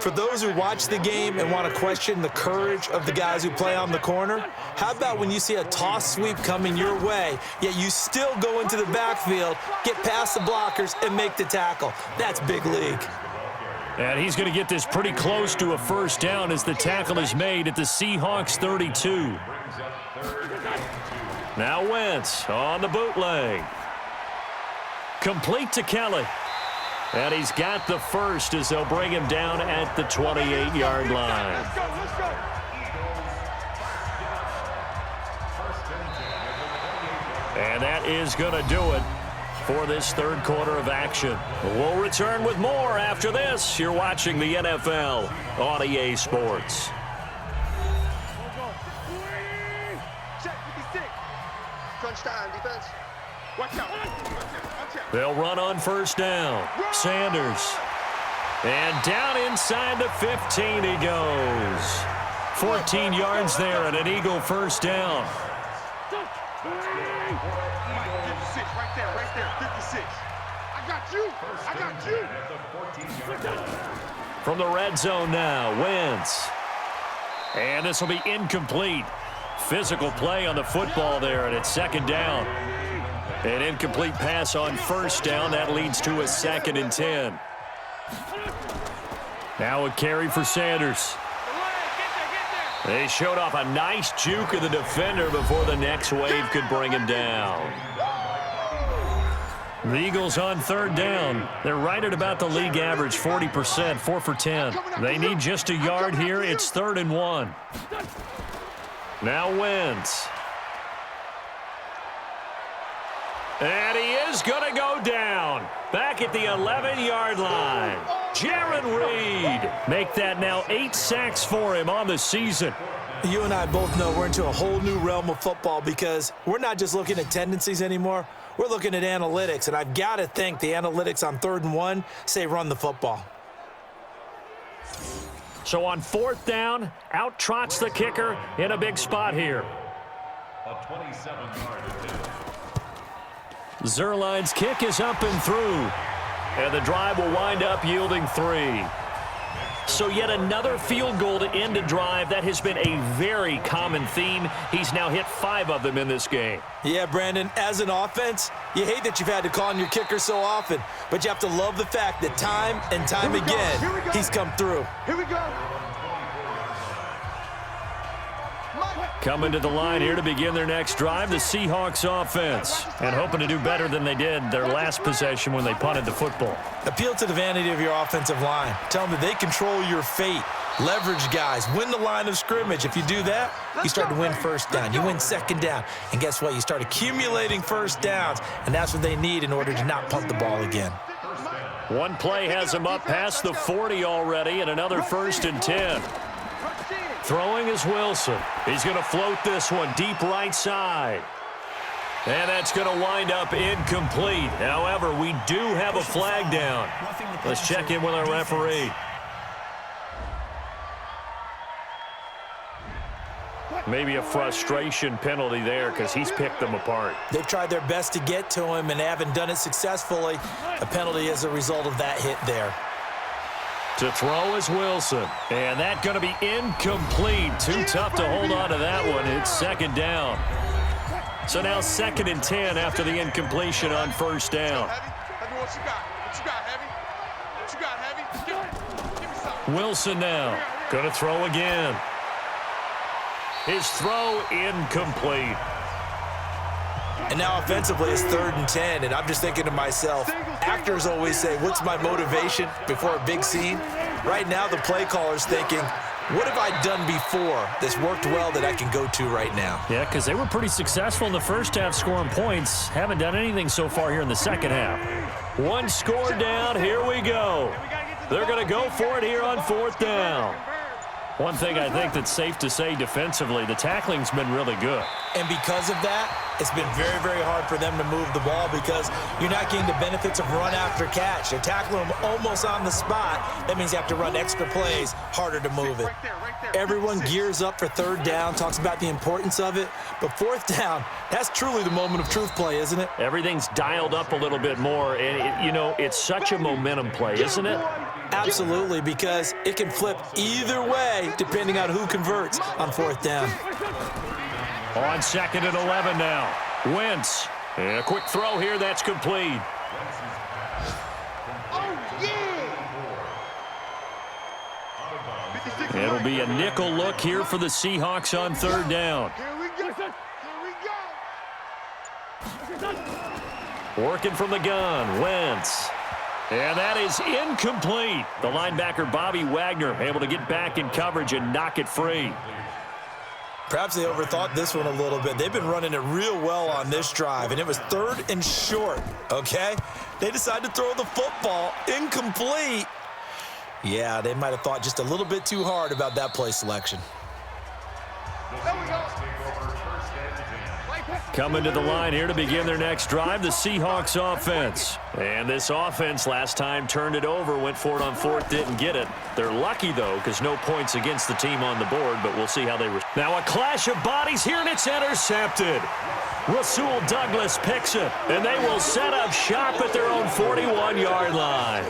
For those who watch the game and want to question the courage of the guys who play on the corner, how about when you see a toss sweep coming your way, yet you still go into the backfield, get past the blockers, and make the tackle? That's big league. And he's going to get this pretty close to a first down as the tackle is made at the Seahawks 32. Now Wentz on the bootleg. Complete to Kelly. And he's got the first as they'll bring him down at the 28-yard line. And that is going to do it for this 3rd quarter of action. We'll return with more after this. You're watching the NFL on EA Sports. Crunch time, defense. Watch out. They'll run on first down. Sanders. And down inside the 15 he goes. 14 yards there and an Eagle first down. 56, right there, 56. I got you. From the red zone now, Wentz. And this will be incomplete. Physical play on the football there, and it's 2nd down. An incomplete pass on first down. That leads to a 2nd and 10. Now a carry for Sanders. They showed off a nice juke of the defender before the next wave could bring him down. The Eagles on third down. They're right at about the league average, 40%, 4 for 10. They need just a yard here. It's 3rd and 1. Now Wentz. And he is going to go down. Back at the 11-yard line. Jaron Reed. Make that now 8 sacks for him on the season. You and I both know we're into a whole new realm of football because we're not just looking at tendencies anymore. We're looking at analytics, and I've got to think the analytics on 3rd and 1 say run the football. So on 4th down, out trots the kicker in a big spot here. A 27-yard attempt. Zerline's kick is up and through. And the drive will wind up yielding 3. So yet another field goal to end a drive. That has been a very common theme. He's now hit 5 of them in this game. Yeah, Brandon, as an offense, you hate that you've had to call on your kicker so often, but you have to love the fact that time and time again, he's come through. Here we go. Coming to the line here to begin their next drive, the Seahawks offense. And hoping to do better than they did their last possession when they punted the football. Appeal to the vanity of your offensive line. Tell them that they control your fate. Leverage guys. Win the line of scrimmage. If you do that, you start to win 1st down. You win 2nd down. And guess what? You start accumulating 1st downs. And that's what they need in order to not punt the ball again. One play has him up past the 40 already, and another 1st and 10. Throwing is Wilson. He's going to float this one deep right side. And that's going to wind up incomplete. However, we do have a flag down. Let's check in with our referee. Maybe a frustration penalty there because he's picked them apart. They've tried their best to get to him and haven't done it successfully. A penalty as a result of that hit there. To throw is Wilson. And that's going to be incomplete. Too tough to hold on to that one. It's 2nd down. So now 2nd and 10 after the incompletion on 1st down. Heavy, what you got? What you got, Heavy? What you got, Heavy? Give me something. Wilson now. Going to throw again. His throw incomplete. And now offensively it's 3rd and 10, and I'm just thinking to myself, actors always say, what's my motivation before a big scene? Right now the play caller's thinking, what have I done before that's worked well that I can go to right now? Yeah, because they were pretty successful in the first half scoring points. Haven't done anything so far here in the second half. One score down. Here we go. They're going to go for it here on 4th down. One thing I think that's safe to say defensively, the tackling's been really good. And because of that, it's been very, very hard for them to move the ball because you're not getting the benefits of run after catch. They're tackling them almost on the spot. That means you have to run extra plays, harder to move it. Everyone gears up for 3rd down, talks about the importance of it. But 4th down, that's truly the moment of truth play, isn't it? Everything's dialed up a little bit more. And, it's such a momentum play, isn't it? Absolutely, because it can flip either way depending on who converts on 4th down. On 2nd and 11 now. Wentz. And a quick throw here. That's complete. It'll be a nickel look here for the Seahawks on 3rd down. Working from the gun. Wentz. And that is incomplete. The linebacker, Bobby Wagner, able to get back in coverage and knock it free. Perhaps they overthought this one a little bit. They've been running it real well on this drive, and it was 3rd and short, okay? They decided to throw the football incomplete. Yeah, they might have thought just a little bit too hard about that play selection. Coming to the line here to begin their next drive, the Seahawks offense. And this offense last time turned it over, went for it on 4th, didn't get it. They're lucky, though, because no points against the team on the board, but we'll see how they respond. Now a clash of bodies here, and it's intercepted. Rasul Douglas picks it, and they will set up shop at their own 41-yard line.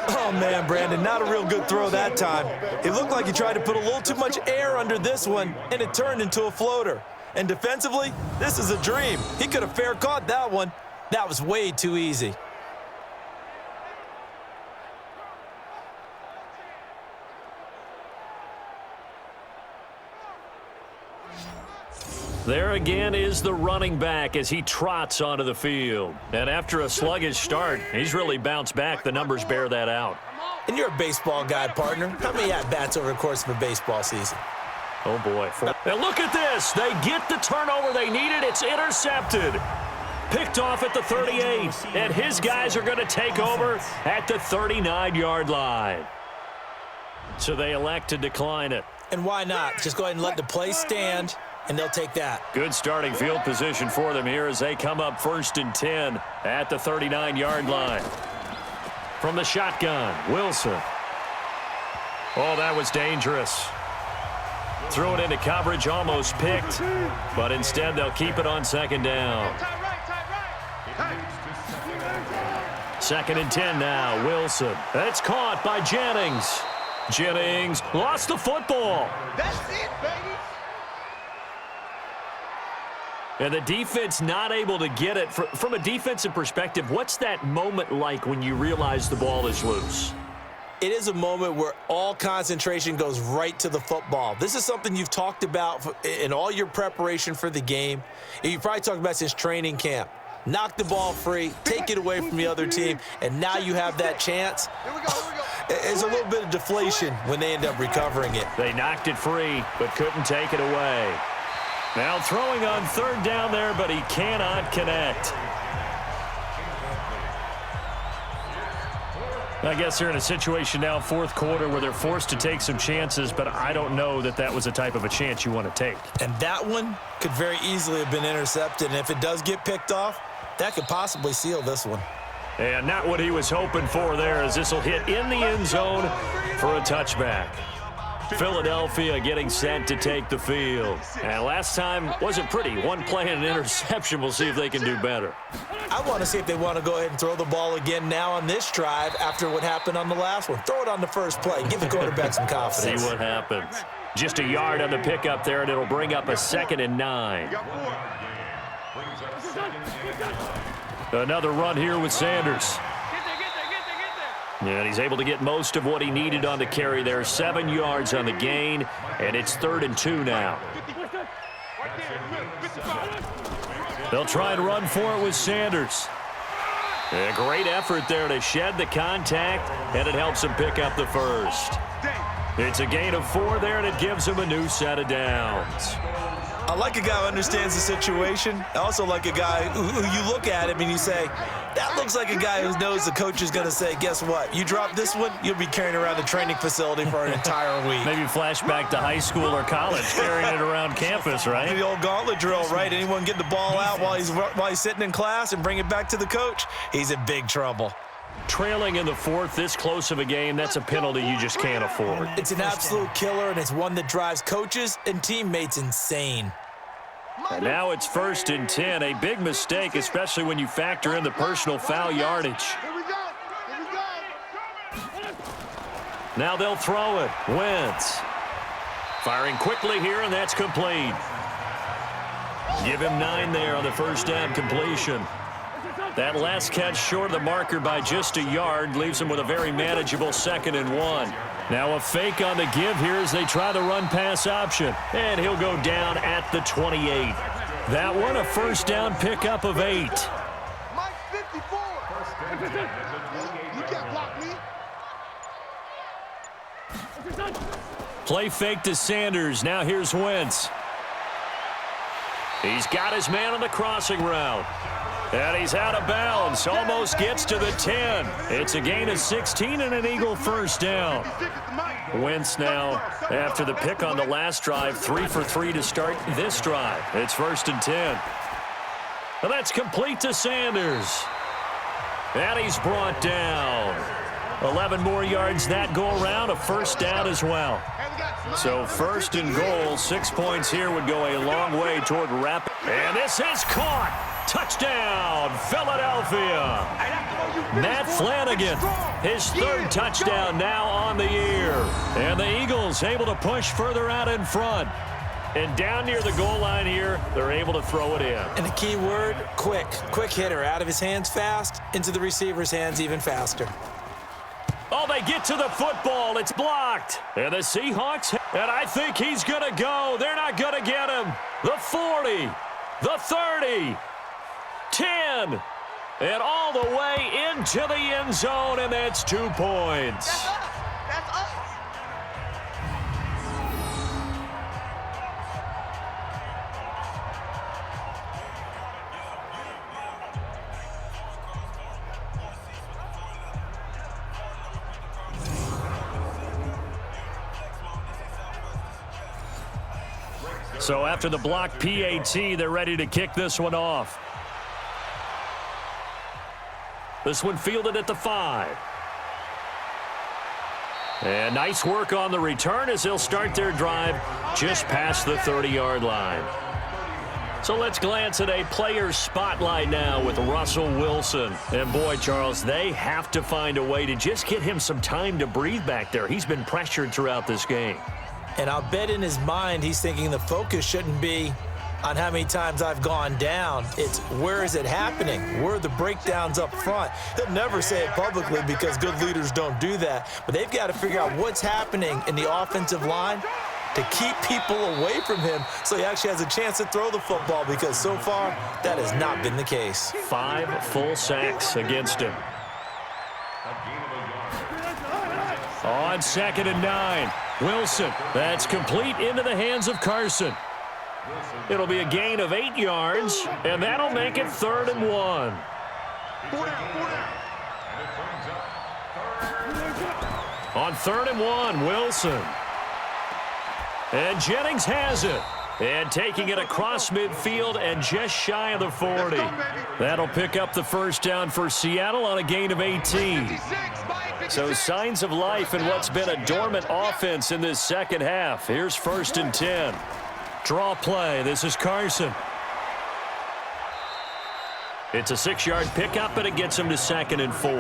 Oh, man, Brandon, not a real good throw that time. It looked like he tried to put a little too much air under this one, and it turned into a floater. And defensively, this is a dream. He could have fair caught that one. That was way too easy. There again is the running back as he trots onto the field. And after a sluggish start, he's really bounced back. The numbers bear that out. And you're a baseball guy, partner. How many at-bats over the course of a baseball season? Oh, boy. And look at this. They get the turnover they needed. It's intercepted. Picked off at the 38. And his guys are going to take over at the 39-yard line. So they elect to decline it. And why not? Just go ahead and let the play stand, and they'll take that. Good starting field position for them here as they come up 1st and 10 at the 39-yard line. From the shotgun, Wilson. Oh, that was dangerous. Threw it into coverage, almost picked, but instead they'll keep it on 2nd down. 2nd and 10 now, Wilson. It's caught by Jennings. Jennings lost the football. That's it, baby. And the defense not able to get it. From a defensive perspective, what's that moment like when you realize the ball is loose? It is a moment where all concentration goes right to the football. This is something you've talked about in all your preparation for the game. You probably talked about since training camp. Knock the ball free, take it away from the other team, and now you have that chance. Here we go. There's a little bit of deflation when they end up recovering it. They knocked it free, but couldn't take it away. Now throwing on 3rd down there, but he cannot connect. I guess they're in a situation now, 4th quarter, where they're forced to take some chances, but I don't know that that was the type of a chance you want to take. And that one could very easily have been intercepted, and if it does get picked off, that could possibly seal this one. And not what he was hoping for there, as this will hit in the end zone for a touchback. Philadelphia getting set to take the field. And last time wasn't pretty. One play and an interception. We'll see if they can do better. I want to see if they want to go ahead and throw the ball again now on this drive after what happened on the last one. Throw it on the first play. Give the quarterback some confidence. See what happens. Just a yard on the pickup there, and it'll bring up a 2nd and 9. Another run here with Sanders. And he's able to get most of what he needed on the carry there. 7 yards on the gain, and it's 3rd and 2 now. They'll try and run for it with Sanders. A great effort there to shed the contact, and it helps him pick up the first. It's a gain of 4 there, and it gives him a new set of downs. I like a guy who understands the situation. I also like a guy who you look at him and you say, that looks like a guy who knows the coach is going to say, guess what? You drop this one, you'll be carrying around the training facility for an entire week. Maybe flashback to high school or college, carrying it around campus, right? The old gauntlet drill, right? Anyone get the ball out while he's sitting in class and bring it back to the coach? He's in big trouble. Trailing in the 4th, this close of a game, that's a penalty you just can't afford. It's an absolute killer, and it's one that drives coaches and teammates insane. And now it's 1st and 10. A big mistake, especially when you factor in the personal foul yardage. Here we go. Now they'll throw it. Wentz. Firing quickly here, and that's complete. Give him 9 there on the 1st down completion. That last catch short of the marker by just a yard leaves him with a very manageable 2nd and 1. Now a fake on the give here as they try the run-pass option. And he'll go down at the 28. That one, a 1st down pickup of 8. Mike 54. You can't block me. Play fake to Sanders. Now here's Wentz. He's got his man on the crossing route. And he's out of bounds. Almost gets to the 10. It's a gain of 16 and an Eagle 1st down. Wentz now, after the pick on the last drive, 3 for 3 to start this drive. It's 1st and 10. And that's complete to Sanders. And he's brought down. 11 more yards that go around, a 1st down as well. So 1st and goal, 6 points here would go a long way toward wrap. And this is caught. Touchdown, Philadelphia. Matt Flanagan, his 3rd touchdown now on the year. And the Eagles able to push further out in front. And down near the goal line here, they're able to throw it in. And the key word, quick. Quick hitter, out of his hands fast, into the receiver's hands even faster. Oh, Oh, they get to the football. It's blocked. And the Seahawks, and I think he's going to go. They're not going to get him. The 40, the 30, 10, and all the way into the end zone, and that's 2 points. That's us. That's us. So after the block PAT, they're ready to kick this one off. This one fielded at the 5. And nice work on the return as they'll start their drive just past the 30-yard line. So let's glance at a player's spotlight now with Russell Wilson. And boy, Charles, they have to find a way to just get him some time to breathe back there. He's been pressured throughout this game. And I'll bet in his mind he's thinking the focus shouldn't be on how many times I've gone down. It's where is it happening? Where are the breakdowns up front? He'll never say it publicly because good leaders don't do that. But they've got to figure out what's happening in the offensive line to keep people away from him so he actually has a chance to throw the football, because so far that has not been the case. 5 full sacks against him. On 2nd and 9, Wilson. That's complete into the hands of Carson. It'll be a gain of 8 yards, and that'll make it 3rd and 1. On 3rd and 1, Wilson. And Jennings has it. And taking it across midfield and just shy of the 40. That'll pick up the first down for Seattle on a gain of 18. So signs of life in what's been a dormant offense in this second half. Here's 1st and 10. Draw play. This is Carson. It's a 6-yard pickup, and it gets him to 2nd and 4.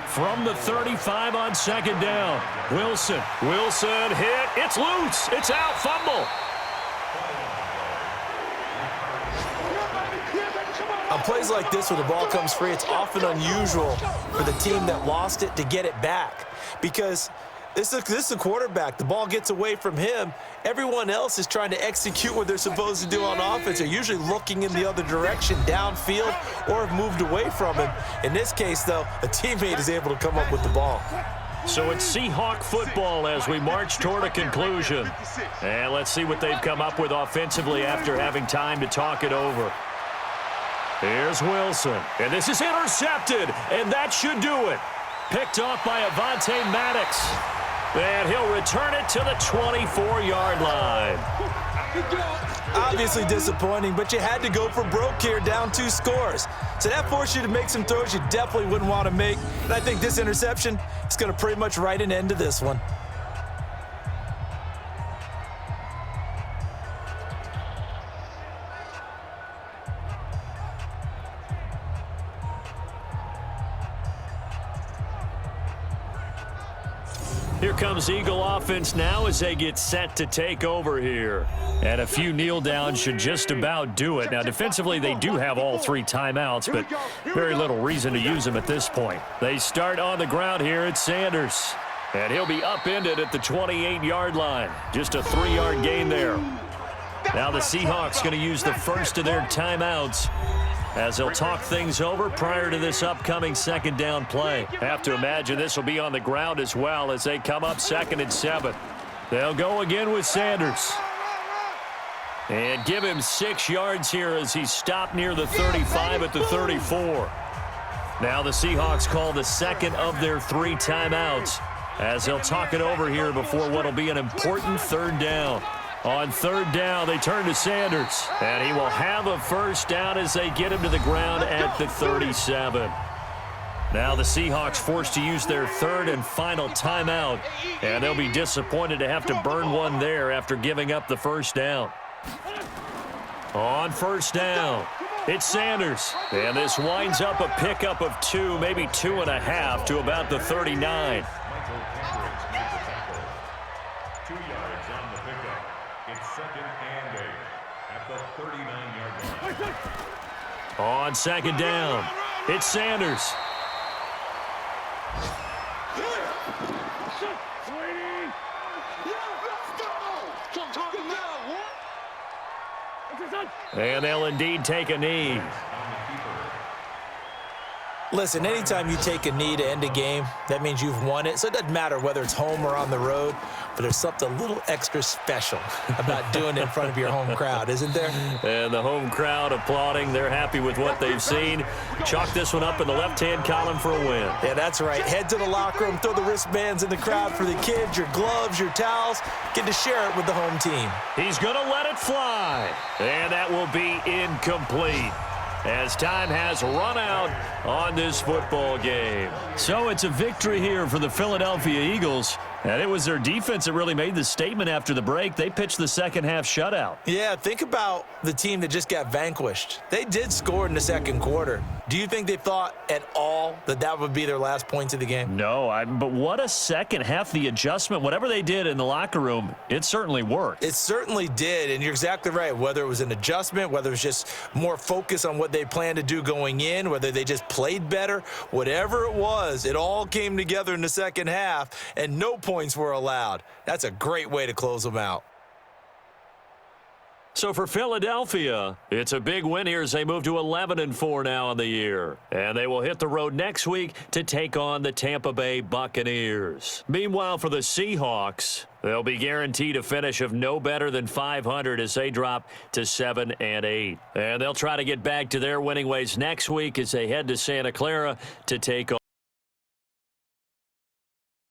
From the 35 on 2nd down. Wilson. Wilson hit. It's loose. It's out. Fumble. On plays like this where the ball comes free, it's often unusual for the team that lost it to get it back, because this is the quarterback. The ball gets away from him. Everyone else is trying to execute what they're supposed to do on offense. They're usually looking in the other direction, downfield, or have moved away from him. In this case, though, a teammate is able to come up with the ball. So it's Seahawk football as we march toward a conclusion. And let's see what they've come up with offensively after having time to talk it over. Here's Wilson, and this is intercepted, and that should do it. Picked off by Avonte Maddox, and he'll return it to the 24-yard line. Obviously disappointing, but you had to go for broke here, down 2 scores. So that forced you to make some throws you definitely wouldn't want to make, and I think this interception is going to pretty much write an end to this one. Here comes Eagle offense now as they get set to take over here. And a few kneel downs should just about do it. Now, defensively, they do have all 3 timeouts, but very little reason to use them at this point. They start on the ground here at Sanders. And he'll be upended at the 28-yard line. Just a 3-yard gain there. Now the Seahawks going to use the first of their timeouts as they'll talk things over prior to this upcoming 2nd down play. Have to imagine this will be on the ground as well as they come up 2nd and 7. They'll go again with Sanders. And give him 6 yards here as he's stopped near the 35 at the 34. Now the Seahawks call the 2nd of their 3 timeouts as they'll talk it over here before what will be an important 3rd down. On 3rd down, they turn to Sanders, and he will have a first down as they get him to the ground at the 37. Now the Seahawks forced to use their 3rd and final timeout, and they'll be disappointed to have to burn one there after giving up the first down. On 1st down, it's Sanders, and this winds up a pickup of 2, maybe 2.5 to about the 39. 2 yards on the pickup. It's 2nd and 8. at the 39-yard line. On second down, it's Sanders. And they'll indeed take a knee. Listen, anytime you take a knee to end a game, that means you've won it. So it doesn't matter whether it's home or on the road, but there's something a little extra special about doing it in front of your home crowd, isn't there? And the home crowd applauding. They're happy with what they've seen. Chalk this one up in the left-hand column for a win. Yeah, that's right. Head to the locker room, throw the wristbands in the crowd for the kids, your gloves, your towels. Get to share it with the home team. He's going to let it fly. And that will be incomplete, as time has run out on this football game. So it's a victory here for the Philadelphia Eagles. And it was their defense that really made the statement after the break. They pitched the second-half shutout. Yeah, think about the team that just got vanquished. They did score in the second quarter. Do you think they thought at all that that would be their last points of the game? No, but what a second half. The adjustment, whatever they did in the locker room, it certainly worked. It certainly did, and you're exactly right. Whether it was an adjustment, whether it was just more focus on what they planned to do going in, whether they just played better, whatever it was, it all came together in the second half, and no points were allowed. That's a great way to close them out. So for Philadelphia, it's a big win here as they move to 11-4 now in the year. And they will hit the road next week to take on the Tampa Bay Buccaneers. Meanwhile, for the Seahawks, they'll be guaranteed a finish of no better than 500 as they drop to 7-8. And they'll try to get back to their winning ways next week as they head to Santa Clara to take on